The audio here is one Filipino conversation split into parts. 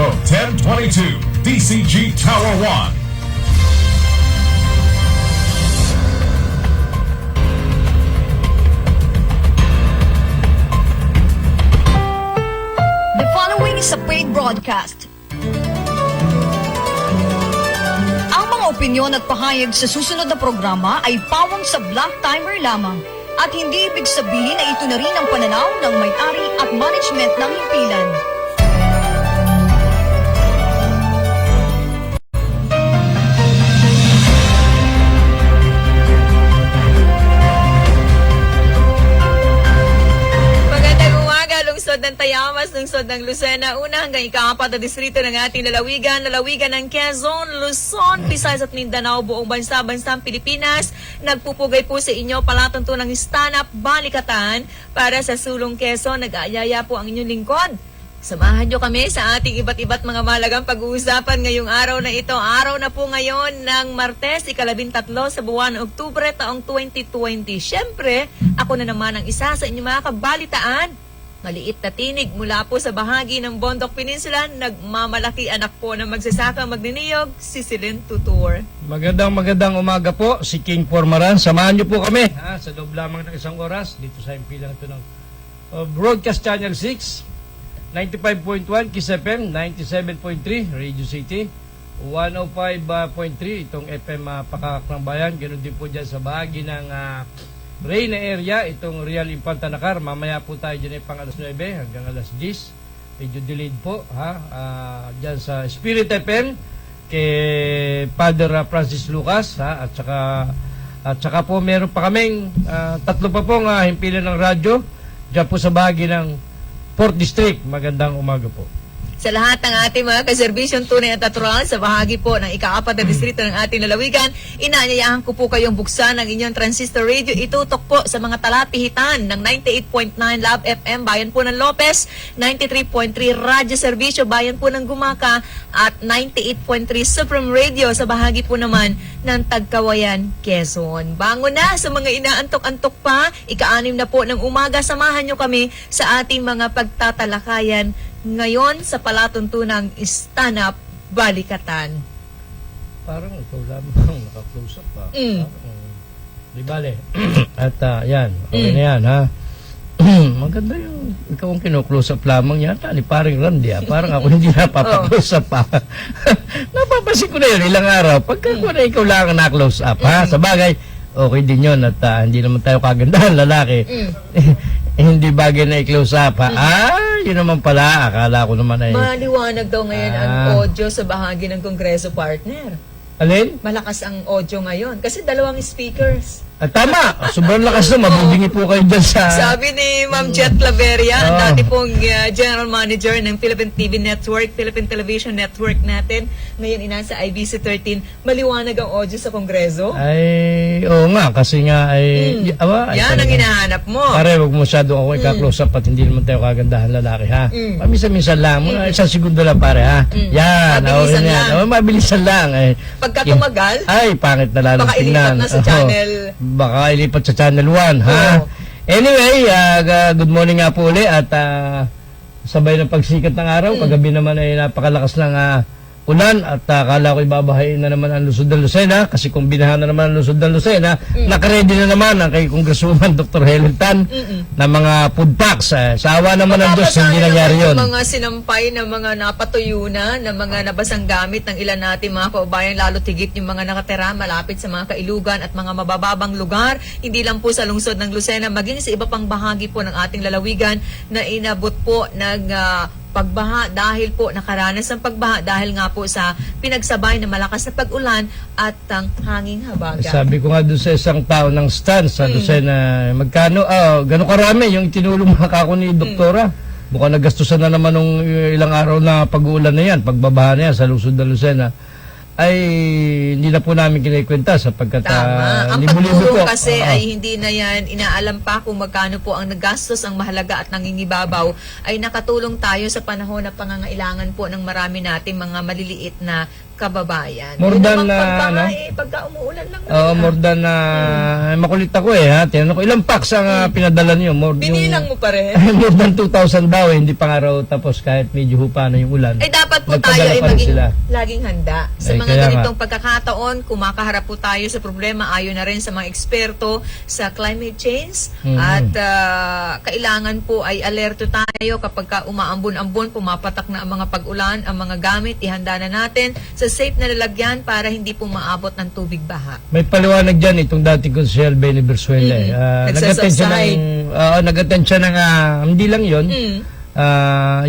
Expo 1022, DCG Tower 1. The following is a paid broadcast. Ang mga opinyon at pahayag sa susunod na programa ay pawang sa black timer lamang at hindi ibig sabihin na ito na rin ang pananaw ng may-ari at management ng himpilan. Lungsod ng Tayamas, lungsod ng Lucena, una hanggang ika-4 na distrito ng ating lalawigan ng Quezon, Luzon, Visayas at Mindanao, buong bansang Pilipinas. Nagpupugay po sa inyo palatuntunang stand-up balikatan para sa Sulong Quezon. Nag-aayaya po ang inyong lingkod. Samahan nyo kami sa ating iba't mga malagang pag-uusapan ngayong araw na ito. Araw na po ngayon ng Martes, ika-13 sa buwan ng Oktubre, taong 2020. Siyempre, ako na naman ang isa sa inyong mga kabalitaan. Maliit na tinig mula po sa bahagi ng Bondok Peninsula, nagmamalaki anak po na magsasaka magniniyog, si Silin Tutor. Magandang umaga po, si King Formaran. Samahan niyo po kami sa loob lamang ng isang oras dito sa impilang ito ng Broadcast Channel 6, 95.1 Kiss FM, 97.3 Radio City, 105.3 itong FM Pakakak ng Bayan. Ganoon din po dyan sa bahagi ng Reyna area, itong Real Infanta Nakar. Mamaya po tayo dyan pang alas 9 hanggang alas 10. Medyo delayed po dyan sa Spirit FM kay Father Francis Lucas at saka po meron pa kaming tatlo pa pong himpilan ng radyo dyan po sa bahagi ng 4th District. Magandang umaga po sa lahat ng ating mga kaserbisyong tunay at natural sa bahagi po ng ika-4 na distrito ng ating lalawigan, inaanyayahan ko po kayong buksan ang inyong transistor radio. Itutok po sa mga talapihitan ng 98.9 Love FM, Bayan po ng Lopez, 93.3 Radyo Serbisyo, Bayan po ng Gumaka, at 98.3 Supreme Radio sa bahagi po naman ng Tagkawayan, Quezon. Bangon na sa mga inaantok-antok pa, ika-6 na po ng umaga, samahan nyo kami sa ating mga pagtatalakayan ngayon sa palatuntunang stand-up balikatan. Parang ikaw lamang naka-close up pa. Di bale. At yan, okay na yan maganda yung ikaw ang kino-close up lamang yata ni paring Randy. Parang ako hindi napapa-close up pa. Napapasin ko na yun ilang araw. Pagka ko na ikaw lang na-close up sa bagay, okay din yun at hindi naman tayo kagandahan lalaki. Hindi bagay na i-close up yun naman pala. Akala ko naman ay maliwanag daw ngayon ang audio sa bahagi ng Kongreso, partner. Alin? Malakas ang audio ngayon kasi 2 speakers. Tama, sobrang lakas na, mabubingi po kayo dyan sa... Sabi ni Ma'am Jet Claveria, dati pong General Manager ng Philippine TV Network, Philippine Television Network natin, ngayon inasa IBC 13, maliwanag ang audio sa Kongreso? Ay, oo nga, kasi nga ay... Yan ang hinahanap mo. Pare, huwag masyado ako ika-close up at hindi naman tayo kagandahan lalaki, Paminsan-minsan lang, isang segundo lang pare, Yan, mabilisan lang. Mabilisan lang. Pagka tumagal, ay, pangit na lalong baka ilipat na sa channel. Baka ilipat sa Channel 1, Anyway, good morning nga po uli at sabay ng pagsikat ng araw. Kagabi naman ay napakalakas ng ulan at akala ko ibabahain na naman ang Luzon ng Lucena kasi kung binahan na naman ang Luzon ng Lucena, nakaredy na naman ang kay Congresswoman Dr. Helen Tan na mga food packs. Sa awa naman ng Diyos, hindi nangyari yun. Mga sinampay na mga napatuyo na mga nabasang gamit ng ilan natin mga kaubayan, lalo tigit yung mga nakatira malapit sa mga kailugan at mga mabababang lugar, hindi lang po sa lungsod ng Lucena, maging sa iba pang bahagi po ng ating lalawigan na inabot po ng pagbaha dahil po nakaranas ng pagbaha dahil nga po sa pinagsabay na malakas na pag-ulan at ang hanging habagat. Sabi ko nga doon sa isang tao ng stand sa Lucena, magkano, gano'ng karami yung itinulong mga kako ni Doktora. Mukhang nagastusan na naman nung ilang araw na pag-uulan na yan, pagbabaha na yan sa lungsod ng Lucena. Ay hindi na po namin kinikwenta sapagkat ang pagtulong kasi ay hindi na yan inaalam pa kung magkano po ang nagastos, ang mahalaga at nangingibabaw ay nakatulong tayo sa panahon na pangangailangan po ng marami nating mga maliliit na kababayan. More than pagka umuulan lang. More than makulit ako tinanong ko ilang packs ang pinadala niyo. Binilang mo pa rin. More than 2,000 daw hindi pa nga raw tapos kahit medyo hupa na yung ulan. Ay dapat po po tayo nagpadala ay pa rin maging sila. laging handa. Sa Ay, mga kaya ganitong pagkakataon, kumakaharap po tayo sa problema ayon na rin sa mga eksperto sa climate change. At kailangan po ay alerto tayo kapag ka umaambon-ambon, pumapatak na ang mga pag-ulan, ang mga gamit, ihanda na natin sa safe na lalagyan para hindi po maabot ng tubig baha. May paliwanag dyan itong dating konsehal Benny Bersuela. Nag-attend siya nag-attend siya ng hindi lang yon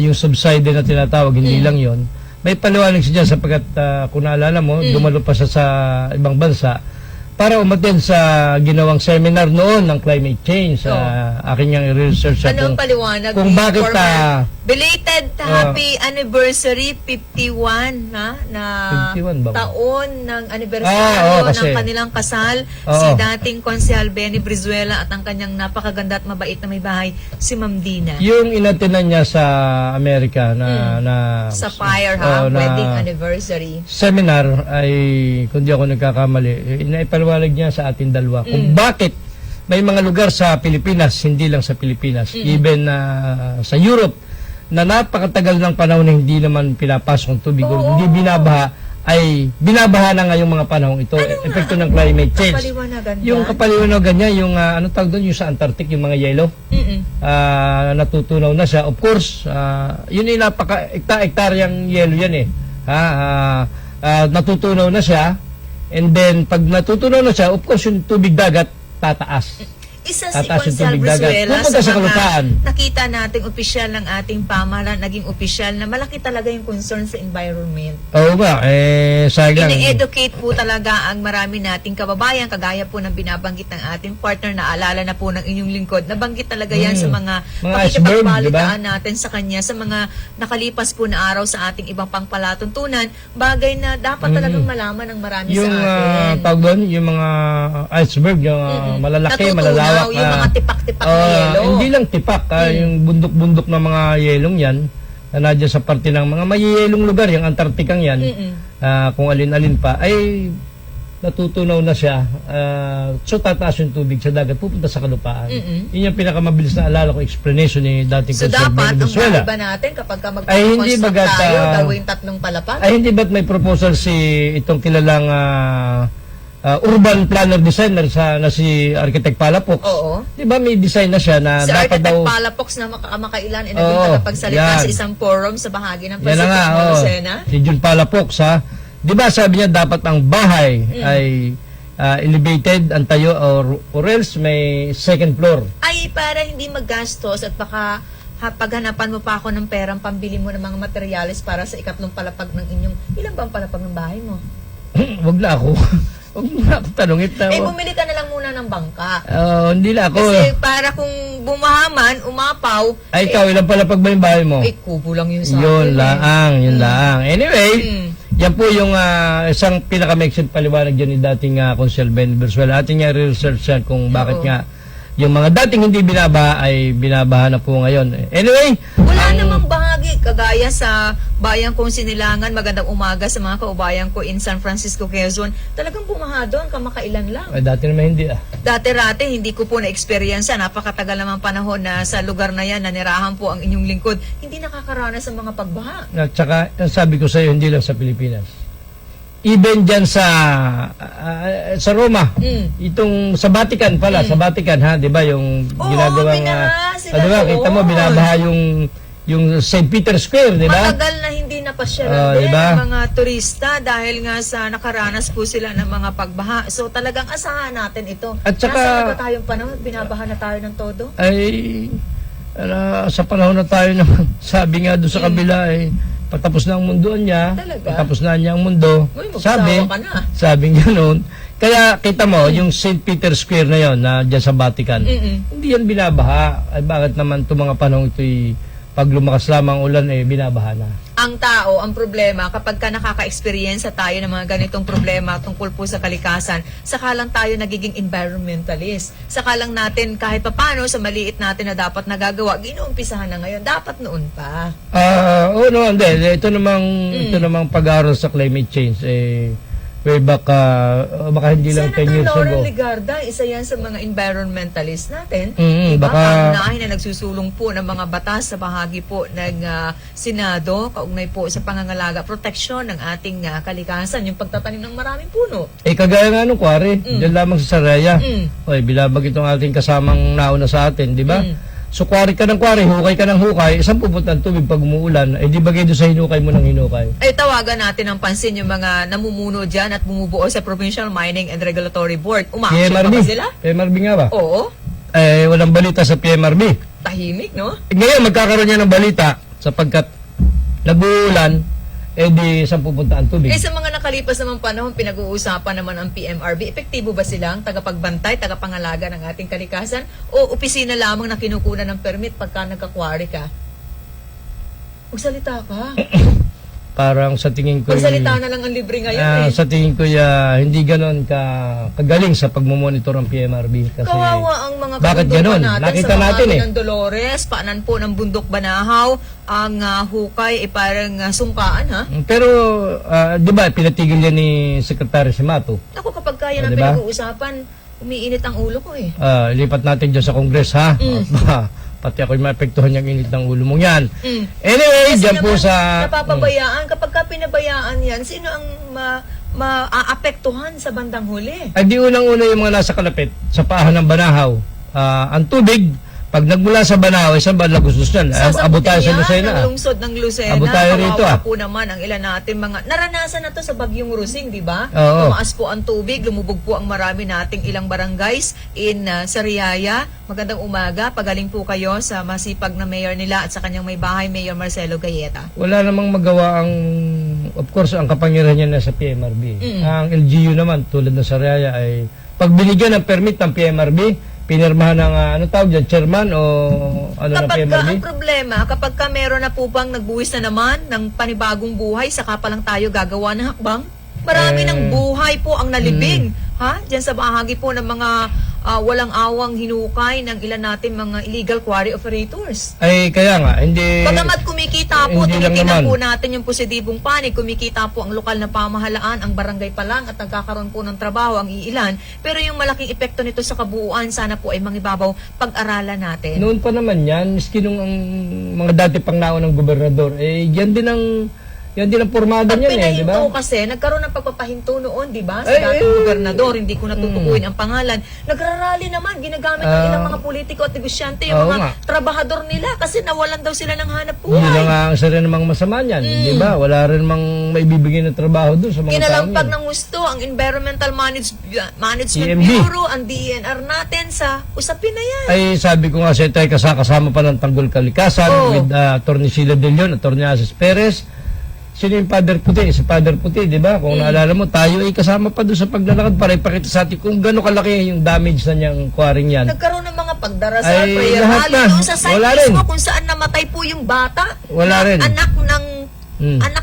yung subside na tinatawag, hindi lang yon. May paliwanag siya dyan sapagkat kung naalala mo, dumalo pa siya sa ibang bansa para umattend sa ginawang seminar noon ng climate change. Aking yung research Anong paliwanag? kung bakit belated happy anniversary 51 na 51 ba? taon ng anibersaryo kasi ng kanilang kasal si dating konsehal Benny Brizuela at ang kanyang napakaganda at mabait na may bahay si Ma'am Dina. Yung inatinan niya sa Amerika na Sa Fire wedding anniversary. Seminar ay, kung di ako nagkakamali, inaipaliwanag niya sa atin dalawa kung bakit may mga lugar sa Pilipinas, hindi lang sa Pilipinas, even sa Europe, na napakatagal ng panahon na hindi naman pinapasok ang tubig o hindi binabaha, ay binabaha na ngayong mga panahon ito. Epekto ng climate change. Kapaliwanagan Yung kapaliwanagan niya, yung ano tawag doon, yung sa Antarctic, yung mga yelo, natutunaw na siya. Of course, yun ay napaka-hektaryang yelo yan eh. Natutunaw na siya. And then, pag natutunaw na siya, of course, yung tubig dagat tataas. Isa si Tataas yung Consel tubig dagat. Brizuela Pupunta sa sa kalupaan. mga nakita nating opisyal ng ating pamahalaan, naging opisyal na malaki talaga yung concern sa environment. Oo ba? Sayang. Ini-educate po talaga ang marami nating kababayan, kagaya po ng binabanggit ng ating partner, na alala na po ng inyong lingkod. Nabanggit talaga yan sa mga iceberg, pakikipagbalitaan natin sa kanya, sa mga nakalipas po na araw sa ating ibang pangpalatuntunan, bagay na dapat talagang malaman ng marami Yung sa atin. tawag doon, yung mga iceberg, yung malalaki, Natutunaw, malalawak. yung mga tipak-tipak na yelo. Hindi lang tipak, yung bundok-bundok na mga yelong yan, na nadyan sa parte ng mga mayiyelong lugar, yung Antarcticang yan, kung alin-alin pa, ay natutunaw na siya. So tataas yung tubig sa dagat, pupunta sa kalupaan. Yun yung pinakamabilis na alala ko explanation ni dating So Consul dapat, Benny ang Brizuela. iba natin kapag ka Ay, hindi magpapakonstruct bagat, tayo, gawin 3 palapag. Ay, hindi ba't may proposal si itong kilalang urban planner designer na si Architect Palafox? Oo. Di ba may design na siya na Si dapat Architect daw... Palafox na makailan ay naging tagapagsalita yan. sa isang forum sa bahagi ng Yan na Pacific nga, Lucena. si Jun Palafox, ha? Di ba sabi niya dapat ang bahay ay elevated ang tayo or else may second floor. Ay, para hindi maggastos at baka paghanapan mo pa ako ng perang pambili mo ng mga materyales para sa ikatlong palapag ng inyong... Ilan ba ang palapag ng bahay mo? Wag na ako. Wag mo na ako tanongin na. Bumili ka na lang muna ng bangka. Hindi na ako. Kasi para kung bumahaman, umapaw, Ay, ikaw, ilang palapag ba yung bahay mo? kubo lang yun sa Yun akin. yun lang. Anyway, yan po yung isang pinaka-mexit paliwanag dyan ni dating Consul Benny Brizuela. Ating nga research yan kung bakit nga yung mga dating hindi binabaha ay binabaha na po ngayon. Anyway, wala namang bahagi. Kagaya sa bayan kong Sinilangan, magandang umaga sa mga kaubayan ko in San Francisco, Quezon. Talagang bumaha doon, kamakailan lang. ay, dati naman hindi Dati-rati, hindi ko po na-experience. Napakatagal naman panahon na sa lugar na yan, nanirahan po ang inyong lingkod. Hindi nakakaranas ng mga pagbaha. At saka, sabi ko sa iyo, hindi lang sa Pilipinas. Even dyan sa Roma, itong sa Vatican pala, sa Vatican ha, 'di ba, yung ginagawang binaha sila di ba, doon. kita mo binabaha yung St. Peter's Square, 'di ba? Matagal na hindi napasyalan din diba? ng mga turista dahil nga sa nakaranas po sila ng mga pagbaha. So talagang asahan natin ito. At saka, nasa na ba tayong panahon? Binabaha na tayo ng todo? Ay sa panahon na tayo naman, sabi nga doon sa kabila ay patapos na ang mundo niya. Talaga? Patapos na niya ang mundo. Uy, magsawa ka na. Sabi ganoon. Kaya kita mo, yung St. Peter's Square na yon na dyan sa Vatican, hindi yan binabaha. Ay bakit naman itong mga panahon ito'y pag lumakas lamang ulan, binabaha na. Ang tao, ang problema, kapag ka nakaka-experience tayo ng mga ganitong problema tungkol po sa kalikasan, saka lang tayo nagiging environmentalist. Saka lang natin kahit papano sa maliit natin na dapat nagagawa, ginuumpisahan na ngayon. Dapat noon pa. Oo, no, hindi. Ito namang pag-aaral sa climate change, way back, baka hindi lang 10 Senator years Lauren ago. Ligarda, isa yan sa mga environmentalist natin. Mm, Diba? baka- Pangunahin na nagsusulong po ng mga batas sa bahagi po ng Senado, kaugnay po sa pangangalaga, proteksyon ng ating kalikasan, yung pagtatanim ng maraming puno. Kagaya nga nung kware, dyan lamang sa Saraya. Oy, bilabag itong ating kasamang nauna sa atin, di ba? So, kware ka ng kware, hukay ka ng hukay, saan pupunta ang tubig pag umuulan? Eh, di bagay doon sa hinukay mo ng hinukay. Ay tawagan natin ng pansin yung mga namumuno dyan at bumubuo sa Provincial Mining and Regulatory Board. Umaaksyon pa PMRB. ba sila? PMRB nga ba? Oo. Eh, walang balita sa PMRB. Tahimik, no? Ngayon, magkakaroon niya ng balita sapagkat nag-uulan, eh di saan pupunta ang tubig? Eh sa mga nakalipas namang panahon, pinag-uusapan naman ang PMRB. Epektibo ba silang tagapagbantay, tagapangalaga ng ating kalikasan? O opisina lamang na kinukunan ng permit pagka nagkakwari ka? Magsalita ka. Parang sa tingin ko... Magsalita na lang ang libre ngayon eh. Sa tingin ko, hindi ganon kagaling sa pagmumonitor ng PMRB. Kasi, Kawawa ang mga bakit kabundukan ganon? natin Nakita sa natin bahagi eh. ng Dolores, paanan po ng Bundok Banahaw, ang hukay parang sungkaan ha. Pero, di ba, pinatigil yan ni Secretary Simato. Ako kapag kaya na Diba? pinag-uusapan, umiinit ang ulo ko eh. Lipat natin dyan sa Congress, ha? Pati ako'y maapektuhan yung init ng ulo mong yan. Anyway, Kasi dyan po naman, sa... napapabayaan, kapag ka pinabayaan yan, sino ang maapektuhan sa bandang huli? Ay di unang-una yung mga nasa kalapit, sa paahan ng Banahaw. Ang tubig, pag nagmula sa Banahaw, isang ba lagustos yan? Abo tayo sa Lucena. Ng lungsod ng Lucena. Abo tayo rito, Kawawa po naman ang ilan natin mga... Naranasan na to sa Bagyong Rusing, di ba? Oo. Tumaas po ang tubig, lumubog po ang marami nating ilang barangays in Sariaya. Magandang umaga. Pagaling po kayo sa masipag na mayor nila at sa kanyang may bahay, Mayor Marcelo Gayeta. Wala namang magawa ang... Of course, ang kapangyarihan niya nasa PMRB. Ang LGU naman, tulad ng Sariaya, ay pag binigyan ng permit ng PMRB, pinirmahan ng, ano tawag dyan, chairman o ano ng Kapag PMRB? ang problema, kapag ka meron na po bang nagbuwis na naman ng panibagong buhay, saka pa lang tayo gagawa ng hakbang, marami ng buhay po ang nalibing. Ha? Diyan sa bahagi po ng mga walang awang hinukay ng ilan natin mga illegal quarry operators. Ay, kaya nga, hindi... Bagamat kumikita po, hindi lang tinitingnan naman. po natin yung positibong panig, kumikita po ang lokal na pamahalaan, ang barangay pa lang at nagkakaroon po ng trabaho ang iilan. Pero yung malaking epekto nito sa kabuuan, sana po ay mangibabaw pag-aralan natin. Noon pa naman yan, miski nung ang mga dati pang naunang gobernador, eh, yan din ang pormada Pag niyan eh, di pinahinto ba? kasi, nagkaroon ng pagpapahinto noon, di ba? Sa Ay, dating ay, gobernador, hindi ko natutukuin ang pangalan. Nagrarally naman, ginagamit ng ilang mga politiko at negosyante, yung oo mga nga. trabahador nila kasi nawalan daw sila ng hanap Yun buhay. lang ang isa rin namang masama niyan, di ba? Wala rin mang maibibigay na trabaho doon sa mga tao Kinalampag niyan. ng gusto ang Environmental Management EMB. Bureau, ang DENR natin sa usapin na yan. Ay, sabi ko nga sa ito, ay kasama pa ng Tanggol Kalikasan Oo. with Atty. Sheila De Leon, Atty. Asis Perez. Sino yung Father Puti? Si Father Puti, di ba? Kung naalala mo, tayo ay kasama pa doon sa paglalakad para ipakita sa atin kung gano'ng kalaki yung damage na niyang quarrying yan. Nagkaroon ng mga pagdarasal, Ay, prayer lahat rally na. doon sa site Wala mismo rin. kung saan namatay po yung bata. Wala na rin. Anak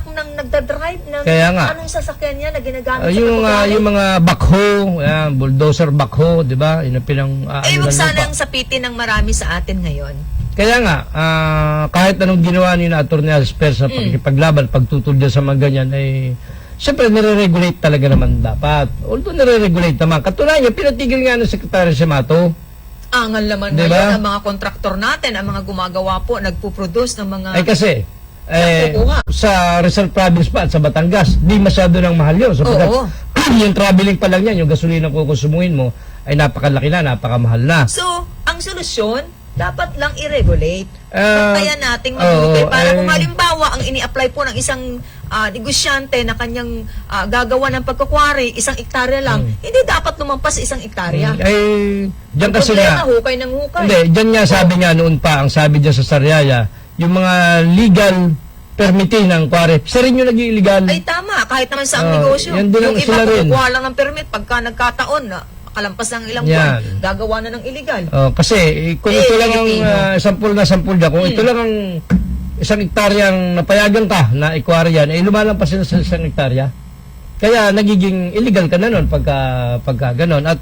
ng nagdadrive ng Kaya nga. anong sasakyan niya na ginagamit sa Yung pagkakalay. mga backhoe, bulldozer backhoe, di ba? Yun ang pinang Huwag ng sana lupa. ang sapitin ng marami sa atin ngayon. Kaya nga, kahit anong ginawa ni na Atty. Asis Perez sa pagkipaglaban, pagtutol dyan sa mga ganyan, ay siyempre nire-regulate talaga naman dapat. Although nire-regulate naman. Katunayan, pinatigil nga ng Secretary Simato. Angal naman Diba? ngayon ang mga kontraktor natin, ang mga gumagawa po, nagpuproduce ng mga... Ay kasi, Nakukuha. sa Rizal Province pa at sa Batangas, di masyado nang mahal yun. Sapagkat Oo. yung traveling pa lang yan, yung gasolina na kukonsumuhin mo, ay napakalaki na, napakamahal na. So, ang solusyon, dapat lang i-regulate. Ah, Kaya nating mabuti oo, para ay- kung halimbawa ang ini-apply po ng isang negosyante na kanyang gagawa ng pagkukwari, 1 hektarya lang, hindi dapat lumampas sa 1 hektarya. Ay, diyan kasi Problema, nga, hukay ng hukay. hindi, diyan nga sabi nga noon pa, ang sabi diyan sa Sariaya, yung mga legal permitting ng quarry, isa rin yung naging illegal. Ay tama, kahit naman sa ang Ah, negosyo. yan din Yung ang iba sila rin. kukuha lang ng permit pagka nagkataon na kalampas ng ilang Yan. buwan, gagawa na ng illegal. Kasi kung ito lang ang Pilipino. sampul dyan, kung ito lang ang 1 hektaryang napayagan ka na i-quarry yan, eh lumalampas sila sa 1 hektarya. Kaya nagiging illegal ka na nun pagka ganon. At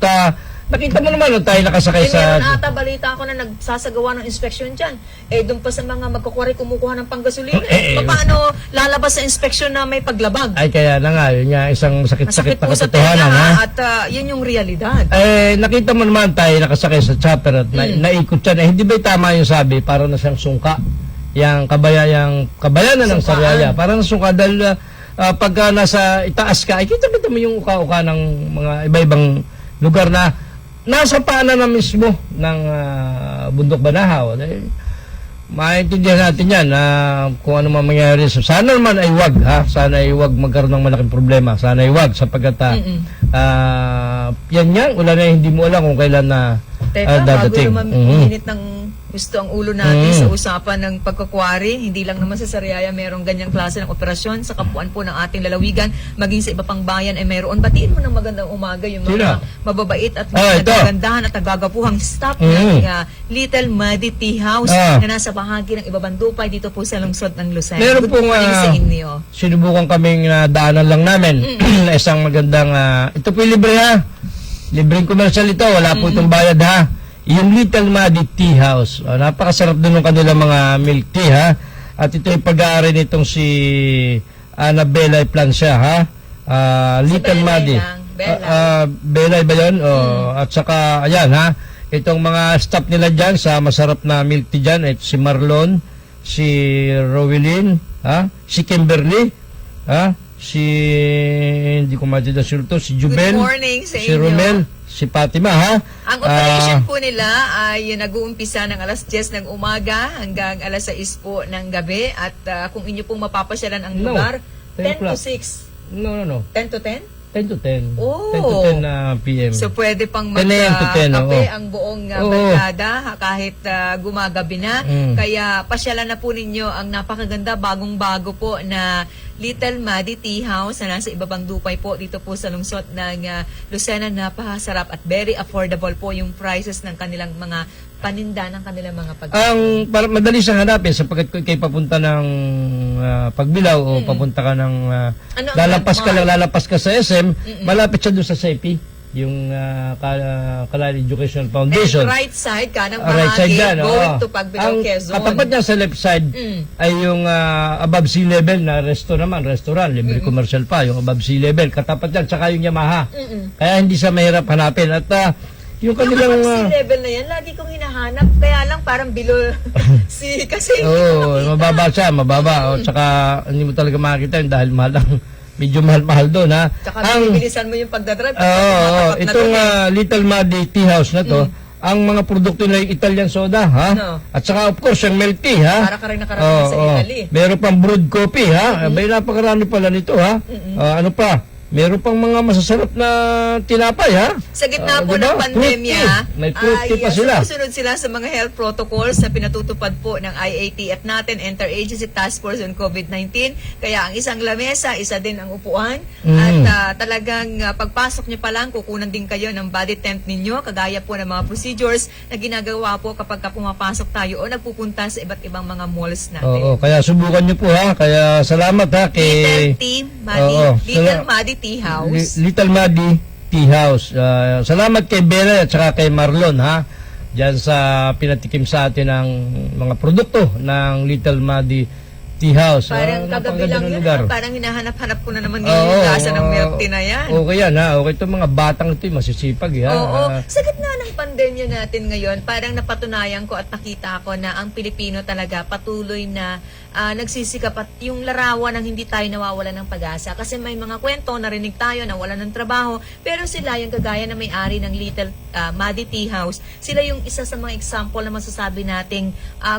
Nakita mo naman, tayo nakasakay Meron sa... ata balita ako na nagsasagawa ng inspection dyan. Doon pa sa mga magkukwari kumukuha ng panggasolina. Paano lalabas sa inspection na may paglabag? Ay, kaya na nga, yun nga, isang sakit-sakit Masakit na po sa katotohanan, tenga, ha? at yun yung realidad. Nakita mo naman tayo nakasakay sa chopper at naikot siya. Hindi ba tama yung sabi? Para na siyang sungka. Yung kabayanan ng Sariaya. Para na sungka dahil pagka nasa itaas ka, ay kita mo yung uka-uka ng mga iba-ibang lugar na nasa paanan na mismo ng bundok Banahaw. Maintindihan natin yan na kung ano mangyayari. Sana naman ay wag, ha? Sana ay wag magkaroon ng malaking problema. Sana ay wag sapagkat yan yan, wala na hindi mo alam kung kailan na dadating. Bago naman uminit ng gusto ang ulo natin sa usapan ng pagkukwari, hindi lang naman sa Sariaya merong ganyang klase ng operasyon sa kapuan po ng ating lalawigan, maging sa iba pang bayan ay mayroon. Batiin mo ng magandang umaga yung mga mababait at nagagandahan at nagagapuhang staff ng Little Muddy Tea House na nasa bahagi ng Ibabang Dupay dito po sa lungsod ng Lucena. Meron Good pong morning sa inyo. sinubukan kaming daanan lang namin na isang magandang ito po libre, ha? Libreng commercial ito, wala po itong bayad, ha? Yung Little Muddy Tea House. Napakasarap doon ng kanilang mga milk tea, ha? At ito yung pag-aari nitong si Annabella Plancia, ha? Little Muddy. Belay ba yun? At saka, ayan, ha? Itong mga staff nila dyan sa masarap na milk tea dyan, ito si Marlon, si Rowelyn, ha? Si Kimberly, ha? Hindi ko matidasyon to, si Jubel, Good morning sa si inyo. Romel, si Fatima, ha? Ang operation po nila ay nag-uumpisa ng alas 10 ng umaga hanggang alas 6 po ng gabi. At kung inyo pong mapapasyalan ang No, lugar, 10 10 to o'clock. 6. No. 10 to 10? 10 to 10. Oh. 10 to 10 p.m. So pwede pang 10 a.m. to 10, magkape oo. ang buong Oo. barkada kahit gumagabi na. Mm. Kaya pasyalan na po ninyo ang napakaganda bagong-bago po na Little Muddy Tea House na nasa Ibabang Dupay po dito po sa lungsod ng Lucena. Napakasarap at very affordable po yung prices ng kanilang mga paninda ng kanilang mga pagkain. Para madali siyang hanapin sapagkat kung kayo papunta ng Pagbilao o papunta ka ng Ano ang lalapas ka sa SM, malapit siya doon sa SEPI, yung Kalali Educational Foundation. And right side ka ng Right side bahagi yan, going oo. to Pagbilao, Ang Quezon. katapat niya sa left side ay yung above sea level na restaurant, libre commercial pa, yung above sea level. Katapat yan, tsaka yung Yamaha. Kaya hindi siya mahirap hanapin. At yung kanilang... Yung level na yan, lagi kong hinahanap. Kaya lang parang below kasi mababa siya, mababa. O, tsaka hindi mo talaga makakita yun dahil mahal lang. Medyo mahal doon, ha? Tsaka bilisan mo yung pagdadrive. Itong Little Muddy Tea House na to, ang mga produkto nila yung Italian soda, ha? No. At saka of course yung milk tea, ha? Para ka rin nakarating sa Italy. Meron pang brewed coffee, ha? May napakarami pala nito, ha? Ano pa? Meron pang mga masasarap na tinapay, ha? Sa gitna po Diba? ng pandemya, May fruit tea pa sila. sumusunod sila sa mga health protocols na pinatutupad po ng IATF natin, Interagency Task Force on COVID-19. Kaya ang isang lamesa, isa din ang upuan. At talagang pagpasok nyo pa lang, kukunan din kayo ng body temp ninyo, kagaya po ng mga procedures na ginagawa po kapag pumapasok tayo o nagpupunta sa iba't ibang mga malls natin. Oo, kaya subukan nyo po, ha? Kaya salamat, ha? Little Muddy Tea House. Little Muddy Tea House. Salamat kay Bella at saka kay Marlon, ha? Diyan sa pinatikim sa atin ng mga produkto ng Little Muddy Tea House. Parang kagabi napakaganda lang ng yun. lugar. Parang hinahanap-hanap ko na naman ngayon yung lasa ng milk tea na yan. Okay yan, ha? Okay, itong mga batang ito, masisipag, ha? Oo. Sa gitna ng pandemya natin ngayon, parang napatunayan ko at nakita ko na ang Pilipino talaga patuloy na nagsisikap at yung larawan ng hindi tayo nawawala ng pag-asa. Kasi may mga kwento, narinig tayo na wala ng trabaho, pero sila yung kagaya na may-ari ng Little Muddy Tea House, sila yung isa sa mga example na masasabi nating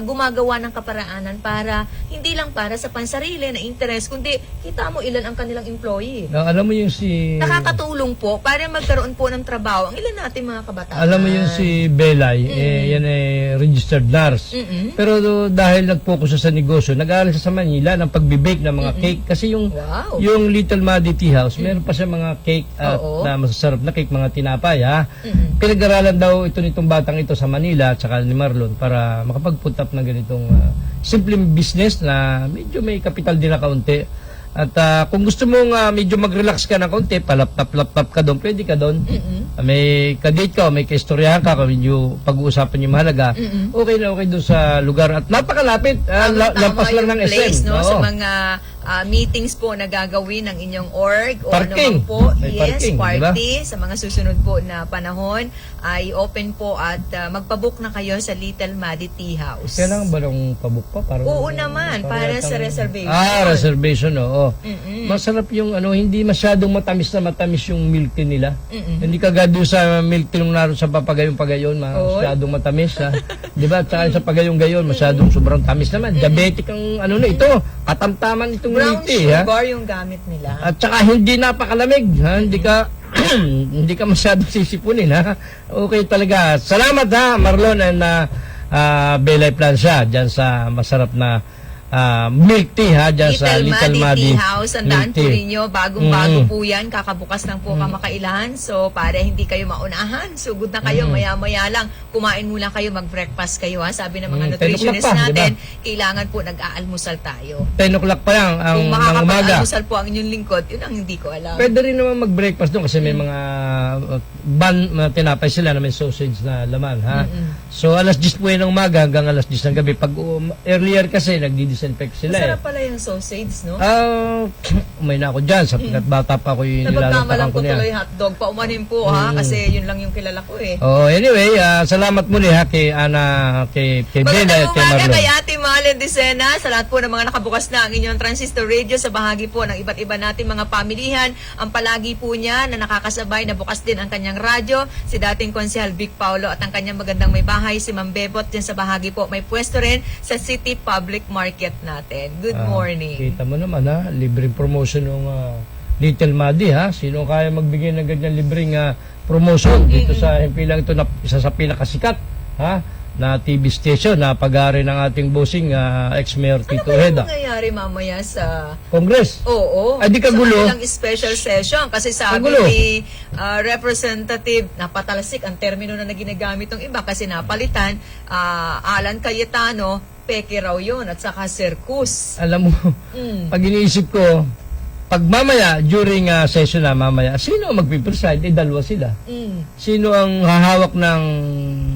gumagawa ng kaparaanan para hindi lang para sa pansarili na interest, kundi kita mo ilan ang kanilang employee. Alam mo yung si... Nakakatulong po para magkaroon po ng trabaho ang ilan nating mga kabataan. Alam mo yung si Belay, yan ay registered nurse. Pero dahil nag-focus siya sa negosyo, nag-aaral siya sa Manila ng pagbibake ng mga cake. Kasi yung Wow. yung Little Muddy Tea House, meron pa siya mga cake at na masasarap na cake, mga tinapay, ha? Pinag-aralan daw ito nitong batang ito sa Manila at saka ni Marlon para makapag-put up ng ganitong simpleng business na medyo may kapital din na kaunti. At kung gusto mong medyo mag-relax ka ng konti, palap-tap-lap-tap ka doon, pwede ka doon. May kadate ka, may kaistoryahan ka, medyo pag-uusapan yung mahalaga, okay na okay doon sa lugar. At napakalapit, lampas lang ng place, SM. no? Oo. Sa mga meetings po na gagawin ng inyong org o Parking. ano man po, May yes, parking, party sa mga susunod po na panahon ay open po at magpabook na kayo sa Little Maddie Tea House. Kailangan ba nung pabook pa? Parang, Oo naman, para sa reservation. Reservation, oo. Masarap yung hindi masyadong matamis yung milk tea nila. Hindi kagad doon sa milk tea nung naroon sa papagayong-pagayon, masyadong matamis. Di ba? At sa pagayong-gayon, masyadong sobrang tamis naman. Diabetic ang ito, katamtaman itong Brown milk tea. sugar yung gamit nila. At saka hindi napakalamig, hindi ka hindi ka masyadong sisipunin, ha. Okay talaga. Salamat, Marlon and Belay Plansya diyan sa masarap na milk tea, diyan sa Little Maddie Tea House. Andaan po ninyo, bagong-bago po yan, kakabukas lang po kamakailan. So, para hindi kayo maunahan, sugod na kayo, maya-maya lang, kumain muna kayo, mag-breakfast kayo, sabi ng mga 10 nutritionists o'clock pa, natin, kailangan po nag-aalmusal tayo. 10 o'clock pa lang ang Kung ng umaga. makakapag-almusal po ang inyong lingkod, yun ang hindi ko alam. Pwede rin naman mag-breakfast doon kasi may mga mga tinapay sila na may sausage na laman, ha. So, alas 10 po yun ng umaga hanggang alas 10 ng gabi. Pag earlier kasi, nagdi-disinfect sila. Masarap pala yung sausage, no? Umay na ako dyan. Sapagkat bata pa ako yung Napagkamalang nilalatakan ko ko niya. tuloy hotdog. Paumanin po, ha? Kasi yun lang yung kilala ko, eh. Anyway, salamat muli kay Ana, kay Bella Magandang at kay umaga Marlon. kay Ate Malen Dicena, sa lahat po ng mga nakabukas na ang inyong transistor radio sa bahagi po ng iba't iba nating mga pamilihan. Ang palagi po niya na nakakasabay na bukas din ang kanyang radyo, si dating Konsehal Vic Paulo at ang kanyang magandang may bahay, si Ma'am Bebot, dyan sa bahagi po. May pwesto rin sa City Public Market natin. Good morning. Kita mo naman, libreng promotion ng Little Maddie, Sino kaya magbigay ng ganyan libreng promotion dito sa himpilang ito na isa sa pinakasikat, na TV station na pag-aari ng ating bossing ex-mayor Ano Tito kaya Heda. mangyayari mamaya sa... Congress. Oo. Ay, di kagulo. Sa kanilang special session. Kasi sabi Kagulo. ni Representative, napatalasik ang termino na ginagamit ng iba kasi napalitan, Alan Cayetano, peke raw yun, at saka circus. Alam mo, pag iniisip ko, pag mamaya, during session na mamaya, sino ang magpipreside? Dalawa sila. Sino ang hahawak ng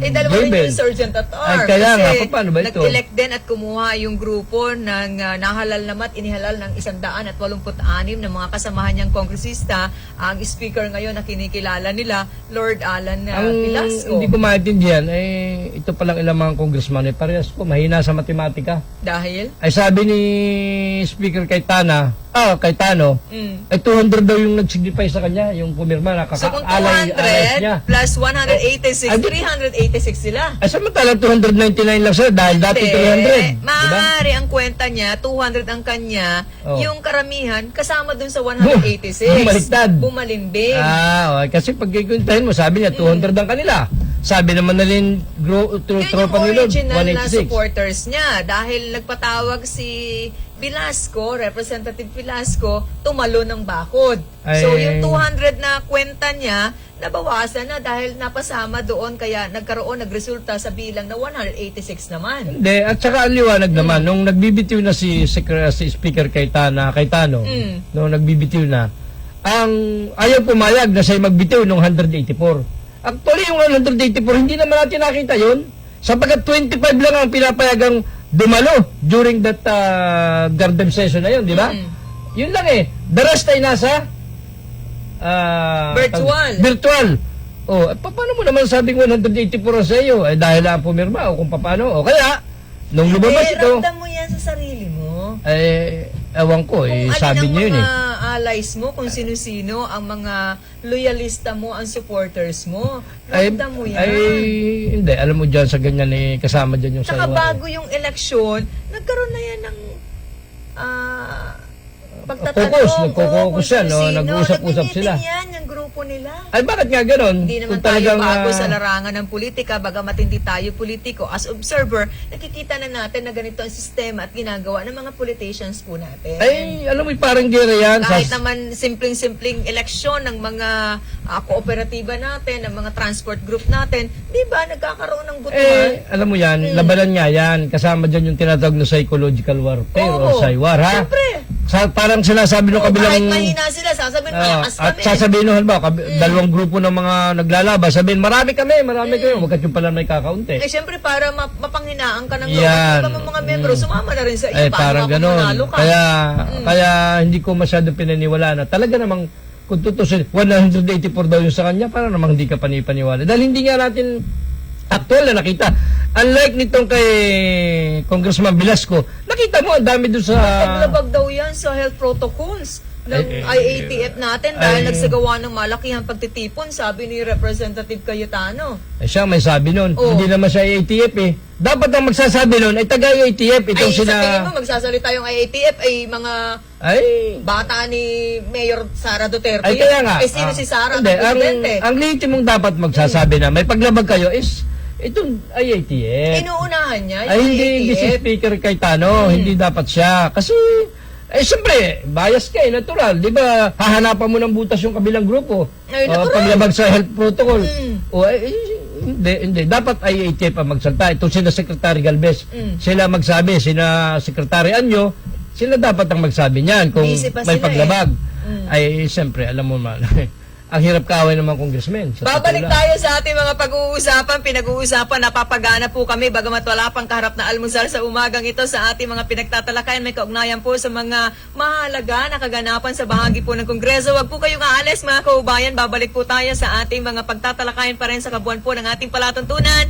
Dalawa rin label? yung Sergeant at Arm. Ay, kaya nga, kasi paano ba ito? nag-elect din at kumuha yung grupo ng nahalal naman at inihalal ng 186 ng mga kasamahan niyang kongresista. Ang speaker ngayon na kinikilala nila, Lord Alan Velasco. Hindi ko maintindihan, ito palang ilang mga congressman, parehas ko, mahina sa matematika. Dahil? Ay sabi ni Speaker Cayetano, ay 200 daw yung nag-signify sa kanya, yung pumirma, So kung nakaka-alay niya. 200 plus 186, 386 sila. Ay samantalang 299 lang sila dahil dati 300. Maaari ang kwenta niya, 200 ang kanya, Oh. yung karamihan, kasama dun sa 186. Bumaliktad. Bumalimbing. Okay. Kasi pag kikuntahin mo, sabi niya 200 ang kanila. Sabi naman na rin Yun yung tropa nila, original na 186. supporters niya. Dahil nagpatawag si Velasco, Representative Velasco, tumalo ng bakod. So yung 200 na kwenta niya, nabawasan na dahil napasama doon kaya nagresulta sa bilang na 186 naman. Hindi, at saka ang liwanag naman, nung nagbibitiw na si Speaker Cayetano, nung nagbibitiw na, ayaw pumayag na siya magbitiw nung 184. Actually, yung 184, hindi naman natin nakita yun. Sapagkat 25 lang ang pinapayagang dumalo during that garden session na yun, di ba? Yun lang The rest ay nasa virtual. Paano mo naman sabing 184 sa iyo? Dahil lang pumirma o kung paano. O kaya, nung lumabas ito, ramdam mo yan sa sarili mo. ewan ko, sabi niyo yun Kung mga allies mo, kung sino-sino, ang mga loyalista mo, ang supporters mo, ramdam mo yan. Hindi. Alam mo dyan sa ganyan kasama dyan yung Saka sayawan. bago yung eleksyon, nagkaroon na yan ng pagtatanong. Nagko-focus yan, no? Nag-uusap-usap sila. Nag-meeting yan, yung grupo nila. Ay, bakit nga ganon? Hindi naman Kung talagang, tayo bago sa larangan ng politika, bagamat hindi tayo politiko. As observer, nakikita na natin na ganito ang sistema at ginagawa ng mga politicians po natin. Ay, alam mo, parang gira yan. Kahit naman simpleng-simpleng eleksyon ng mga kooperatiba natin, ng mga transport group natin, di ba, nagkakaroon ng butuan? Alam mo yan, labanan nga yan. Kasama dyan yung tinatawag na psychological warfare o Oo. saywar, ha? Siyempre. parang sinasabi nung Kahit kabilang... mahina sila, sasabihin, malakas at kami. sasabihin nung halimbawa, dalawang grupo ng mga naglalaba, sabihin, marami kayo, wag yung pala may kakaunti. Eh, syempre, para mapanghinaan ka ng Yan. iba mong mga membro, sumama na rin sa iyo. Parang Paano ganon. manalo ka? Kaya hindi ko masyado pinaniwala na talaga namang kung tutusin, 184 daw yung sa kanya, para namang hindi ka panipaniwala. Dahil hindi nga natin actual na nakita. Unlike nitong kay Congressman Velasco, nakita mo ang dami doon sa... Paglabag daw yan sa health protocols ng IATF natin dahil nagsagawa ng malakihang pagtitipon, sabi ni Representative Cayetano. Siya may sabi nun. Oo. Hindi naman siya ATF eh. Dapat ang magsasabi nun ay taga-ATF. Itong Ay, sa tingin mo, magsasalita yung IATF ay mga bata ni Mayor Sara Duterte. Ay, kaya nga. Eh, sino si Sara? Hindi, Presidente. ang legitimong dapat magsasabi na may paglabag kayo is itong IATF. Inuunahan niya yung Ay, hindi si IATF. Speaker Cayetano. Hindi dapat siya. Kasi, siyempre, bias ka natural. Di ba, hahanapan mo ng butas yung kabilang grupo. Ay, natural. Paglabag sa health protocol. Hindi. Dapat IATF ang magsalta. Ito sina Secretary Galvez. Sila magsabi, sina Secretary Anyo, sila dapat ang magsabi niyan kung Busy pa may sila paglabag. Ay, siyempre, alam mo man, ang hirap kaaway ng mga congressmen. Sa Babalik totoo lang. tayo sa ating mga pag-uusapan, pinag-uusapan, napapagana po kami, bagamat wala pang kaharap na almusal sa umagang ito sa ating mga pinagtatalakayan. May kaugnayan po sa mga mahalaga na kaganapan sa bahagi po ng Kongreso. Huwag po kayong aalis mga kaubayan, babalik po tayo sa ating mga pagtatalakayan pa rin sa kabuuan po ng ating palatuntunan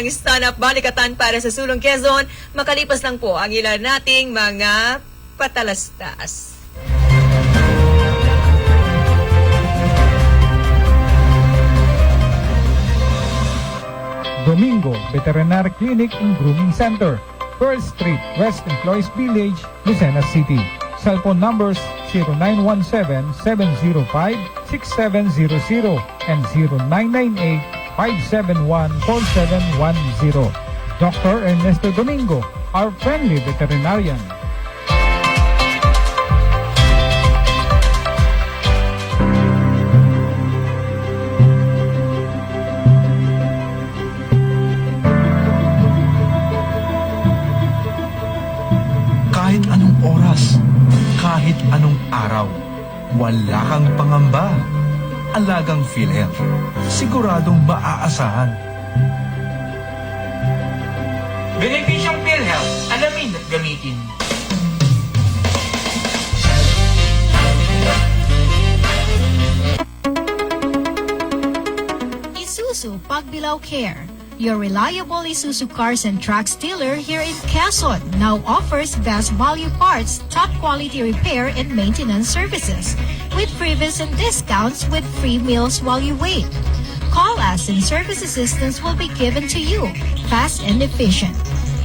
stand-up balikatan para sa Sulong Quezon. Makalipas lang po ang ilan nating mga patalastas. Domingo Veterinary Clinic and Grooming Center, Pearl Street, West Employees Village, Lucena City. Cellphone numbers 0917-705-6700 and 0998-571-4710. Dr. Ernesto Domingo, our friendly veterinarian. Kahit anong oras, kahit anong araw, wala kang pangamba. Alagang PhilHealth, siguradong maaasahan. Benepisyong PhilHealth, alamin at gamitin. Isuzu Pagbilao Care, your reliable Isuzu cars and trucks dealer here in Quezon, now offers best value parts, top quality repair and maintenance services, with freebies and discounts with free meals while you wait. Call us and service assistance will be given to you, fast and efficient.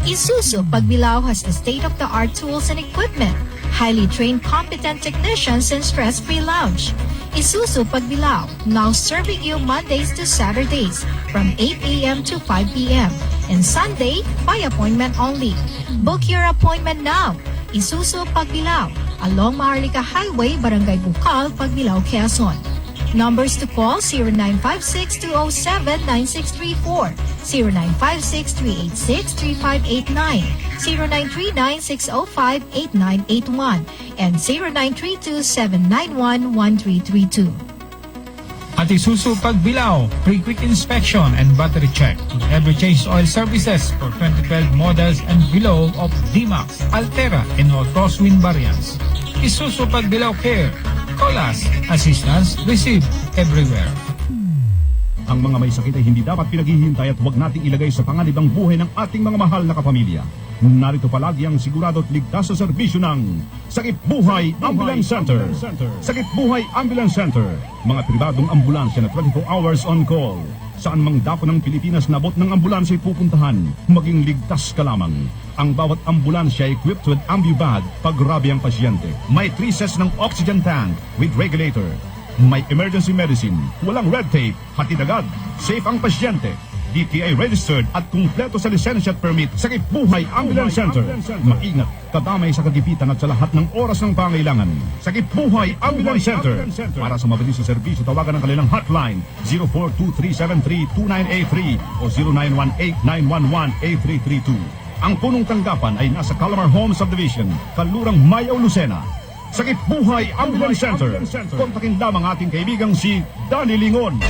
Isuzu Pagbilao has the state-of-the-art tools and equipment, highly trained competent technicians and stress-free lounge. Isuzu Pagbilao, now serving you Mondays to Saturdays from 8 a.m. to 5 p.m. and Sunday by appointment only. Book your appointment now. Isuzu Pagbilao, along Maharlika Highway, Barangay Bukal, Pagbilao, Quezon. Numbers to call 0956-207-9634, 0956-386-3589, 0939-605-8981, and 0932-791-1332. At Isuzu Pagbilao, free quick inspection and battery check. Every change oil services for 2012 models and below of D-Max, Altera, and all crosswind variants. Isuzu Pagbilao Care. Call us. Assistance received everywhere. Ang mga may sakit ay hindi dapat pinaghihintay at huwag nating ilagay sa panganib ang buhay ng ating mga mahal na kapamilya. Narito palagi ang sigurado at ligtas sa serbisyo ng Sakit Buhay Ambulance Center. Sakit Buhay Ambulance Center. Mga pribadong ambulansya na 24 hours on call. Saan mang dako ng Pilipinas na bot ng ambulansya ay pupuntahan, maging ligtas ka lamang. Ang bawat ambulansya ay equipped with ambubag pag grabe ang pasyente. May 3 sets ng oxygen tank with regulator. May emergency medicine, walang red tape, hatid agad, safe ang pasyente. DTI registered at kumpleto sa lisensya at permit. Sakit Buhay Ambulance Center. Maingat, kadamay sa kagipitan at sa lahat ng oras ng pangailangan. Sakit Buhay Ambulance Center. Para sa mabilis na serbisyo, tawagan ang kanilang hotline 0423732983 o 0918-911-8332. Ang punong tanggapan ay nasa Calamar Home Subdivision, Kalurang Mayaw, Lucena. Sakip Buhay Ambulance Center. Kontakin lamang ating kaibigang si Danny Lingon.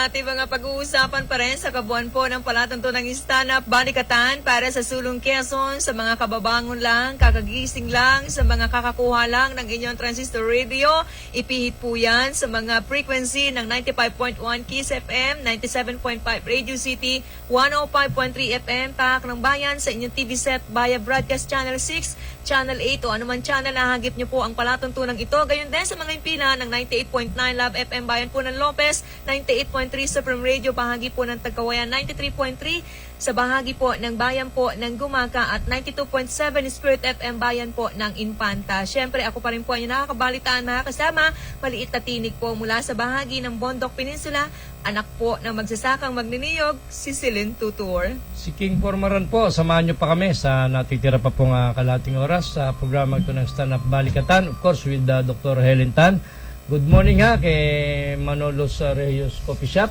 ating mga pag-uusapan pa rin sa kabuuan po ng palatuntunang stand-up balikatan para sa Sulong Quezon, sa mga kababangon lang, kakagising lang, sa mga kakakuha lang ng inyong transistor radio. Ipihit po yan sa mga frequency ng 95.1 Kiss FM, 97.5 Radio City, 105.3 FM, Paak ng Bayan, sa inyong TV set via Broadcast Channel 6, Channel 8 o anuman channel na hagip nyo po ang palatuntunang ito. Gayon din sa mga impila ng 98.9 Love FM Bayan po ng Lopez, 98.3 Supreme Radio, bahagi po ng Tagkawayan, 93.3 sa bahagi po ng Bayan po ng Gumaca at 92.7 Spirit FM Bayan po ng Infanta. Siyempre, ako pa rin po ang nakakabalitaan mga kasama, maliit na tinig po mula sa bahagi ng Bondok Peninsula, anak po ng magsasakang magniniyog, si Celine Tutur. Si King Formaran po, samahan nyo pa kami sa natitira pa pong kalating oras sa programa ito ng Stand Up Balikatan, of course with Dr. Helen Tan. Good morning kay Manolos Reyes Coffee Shop.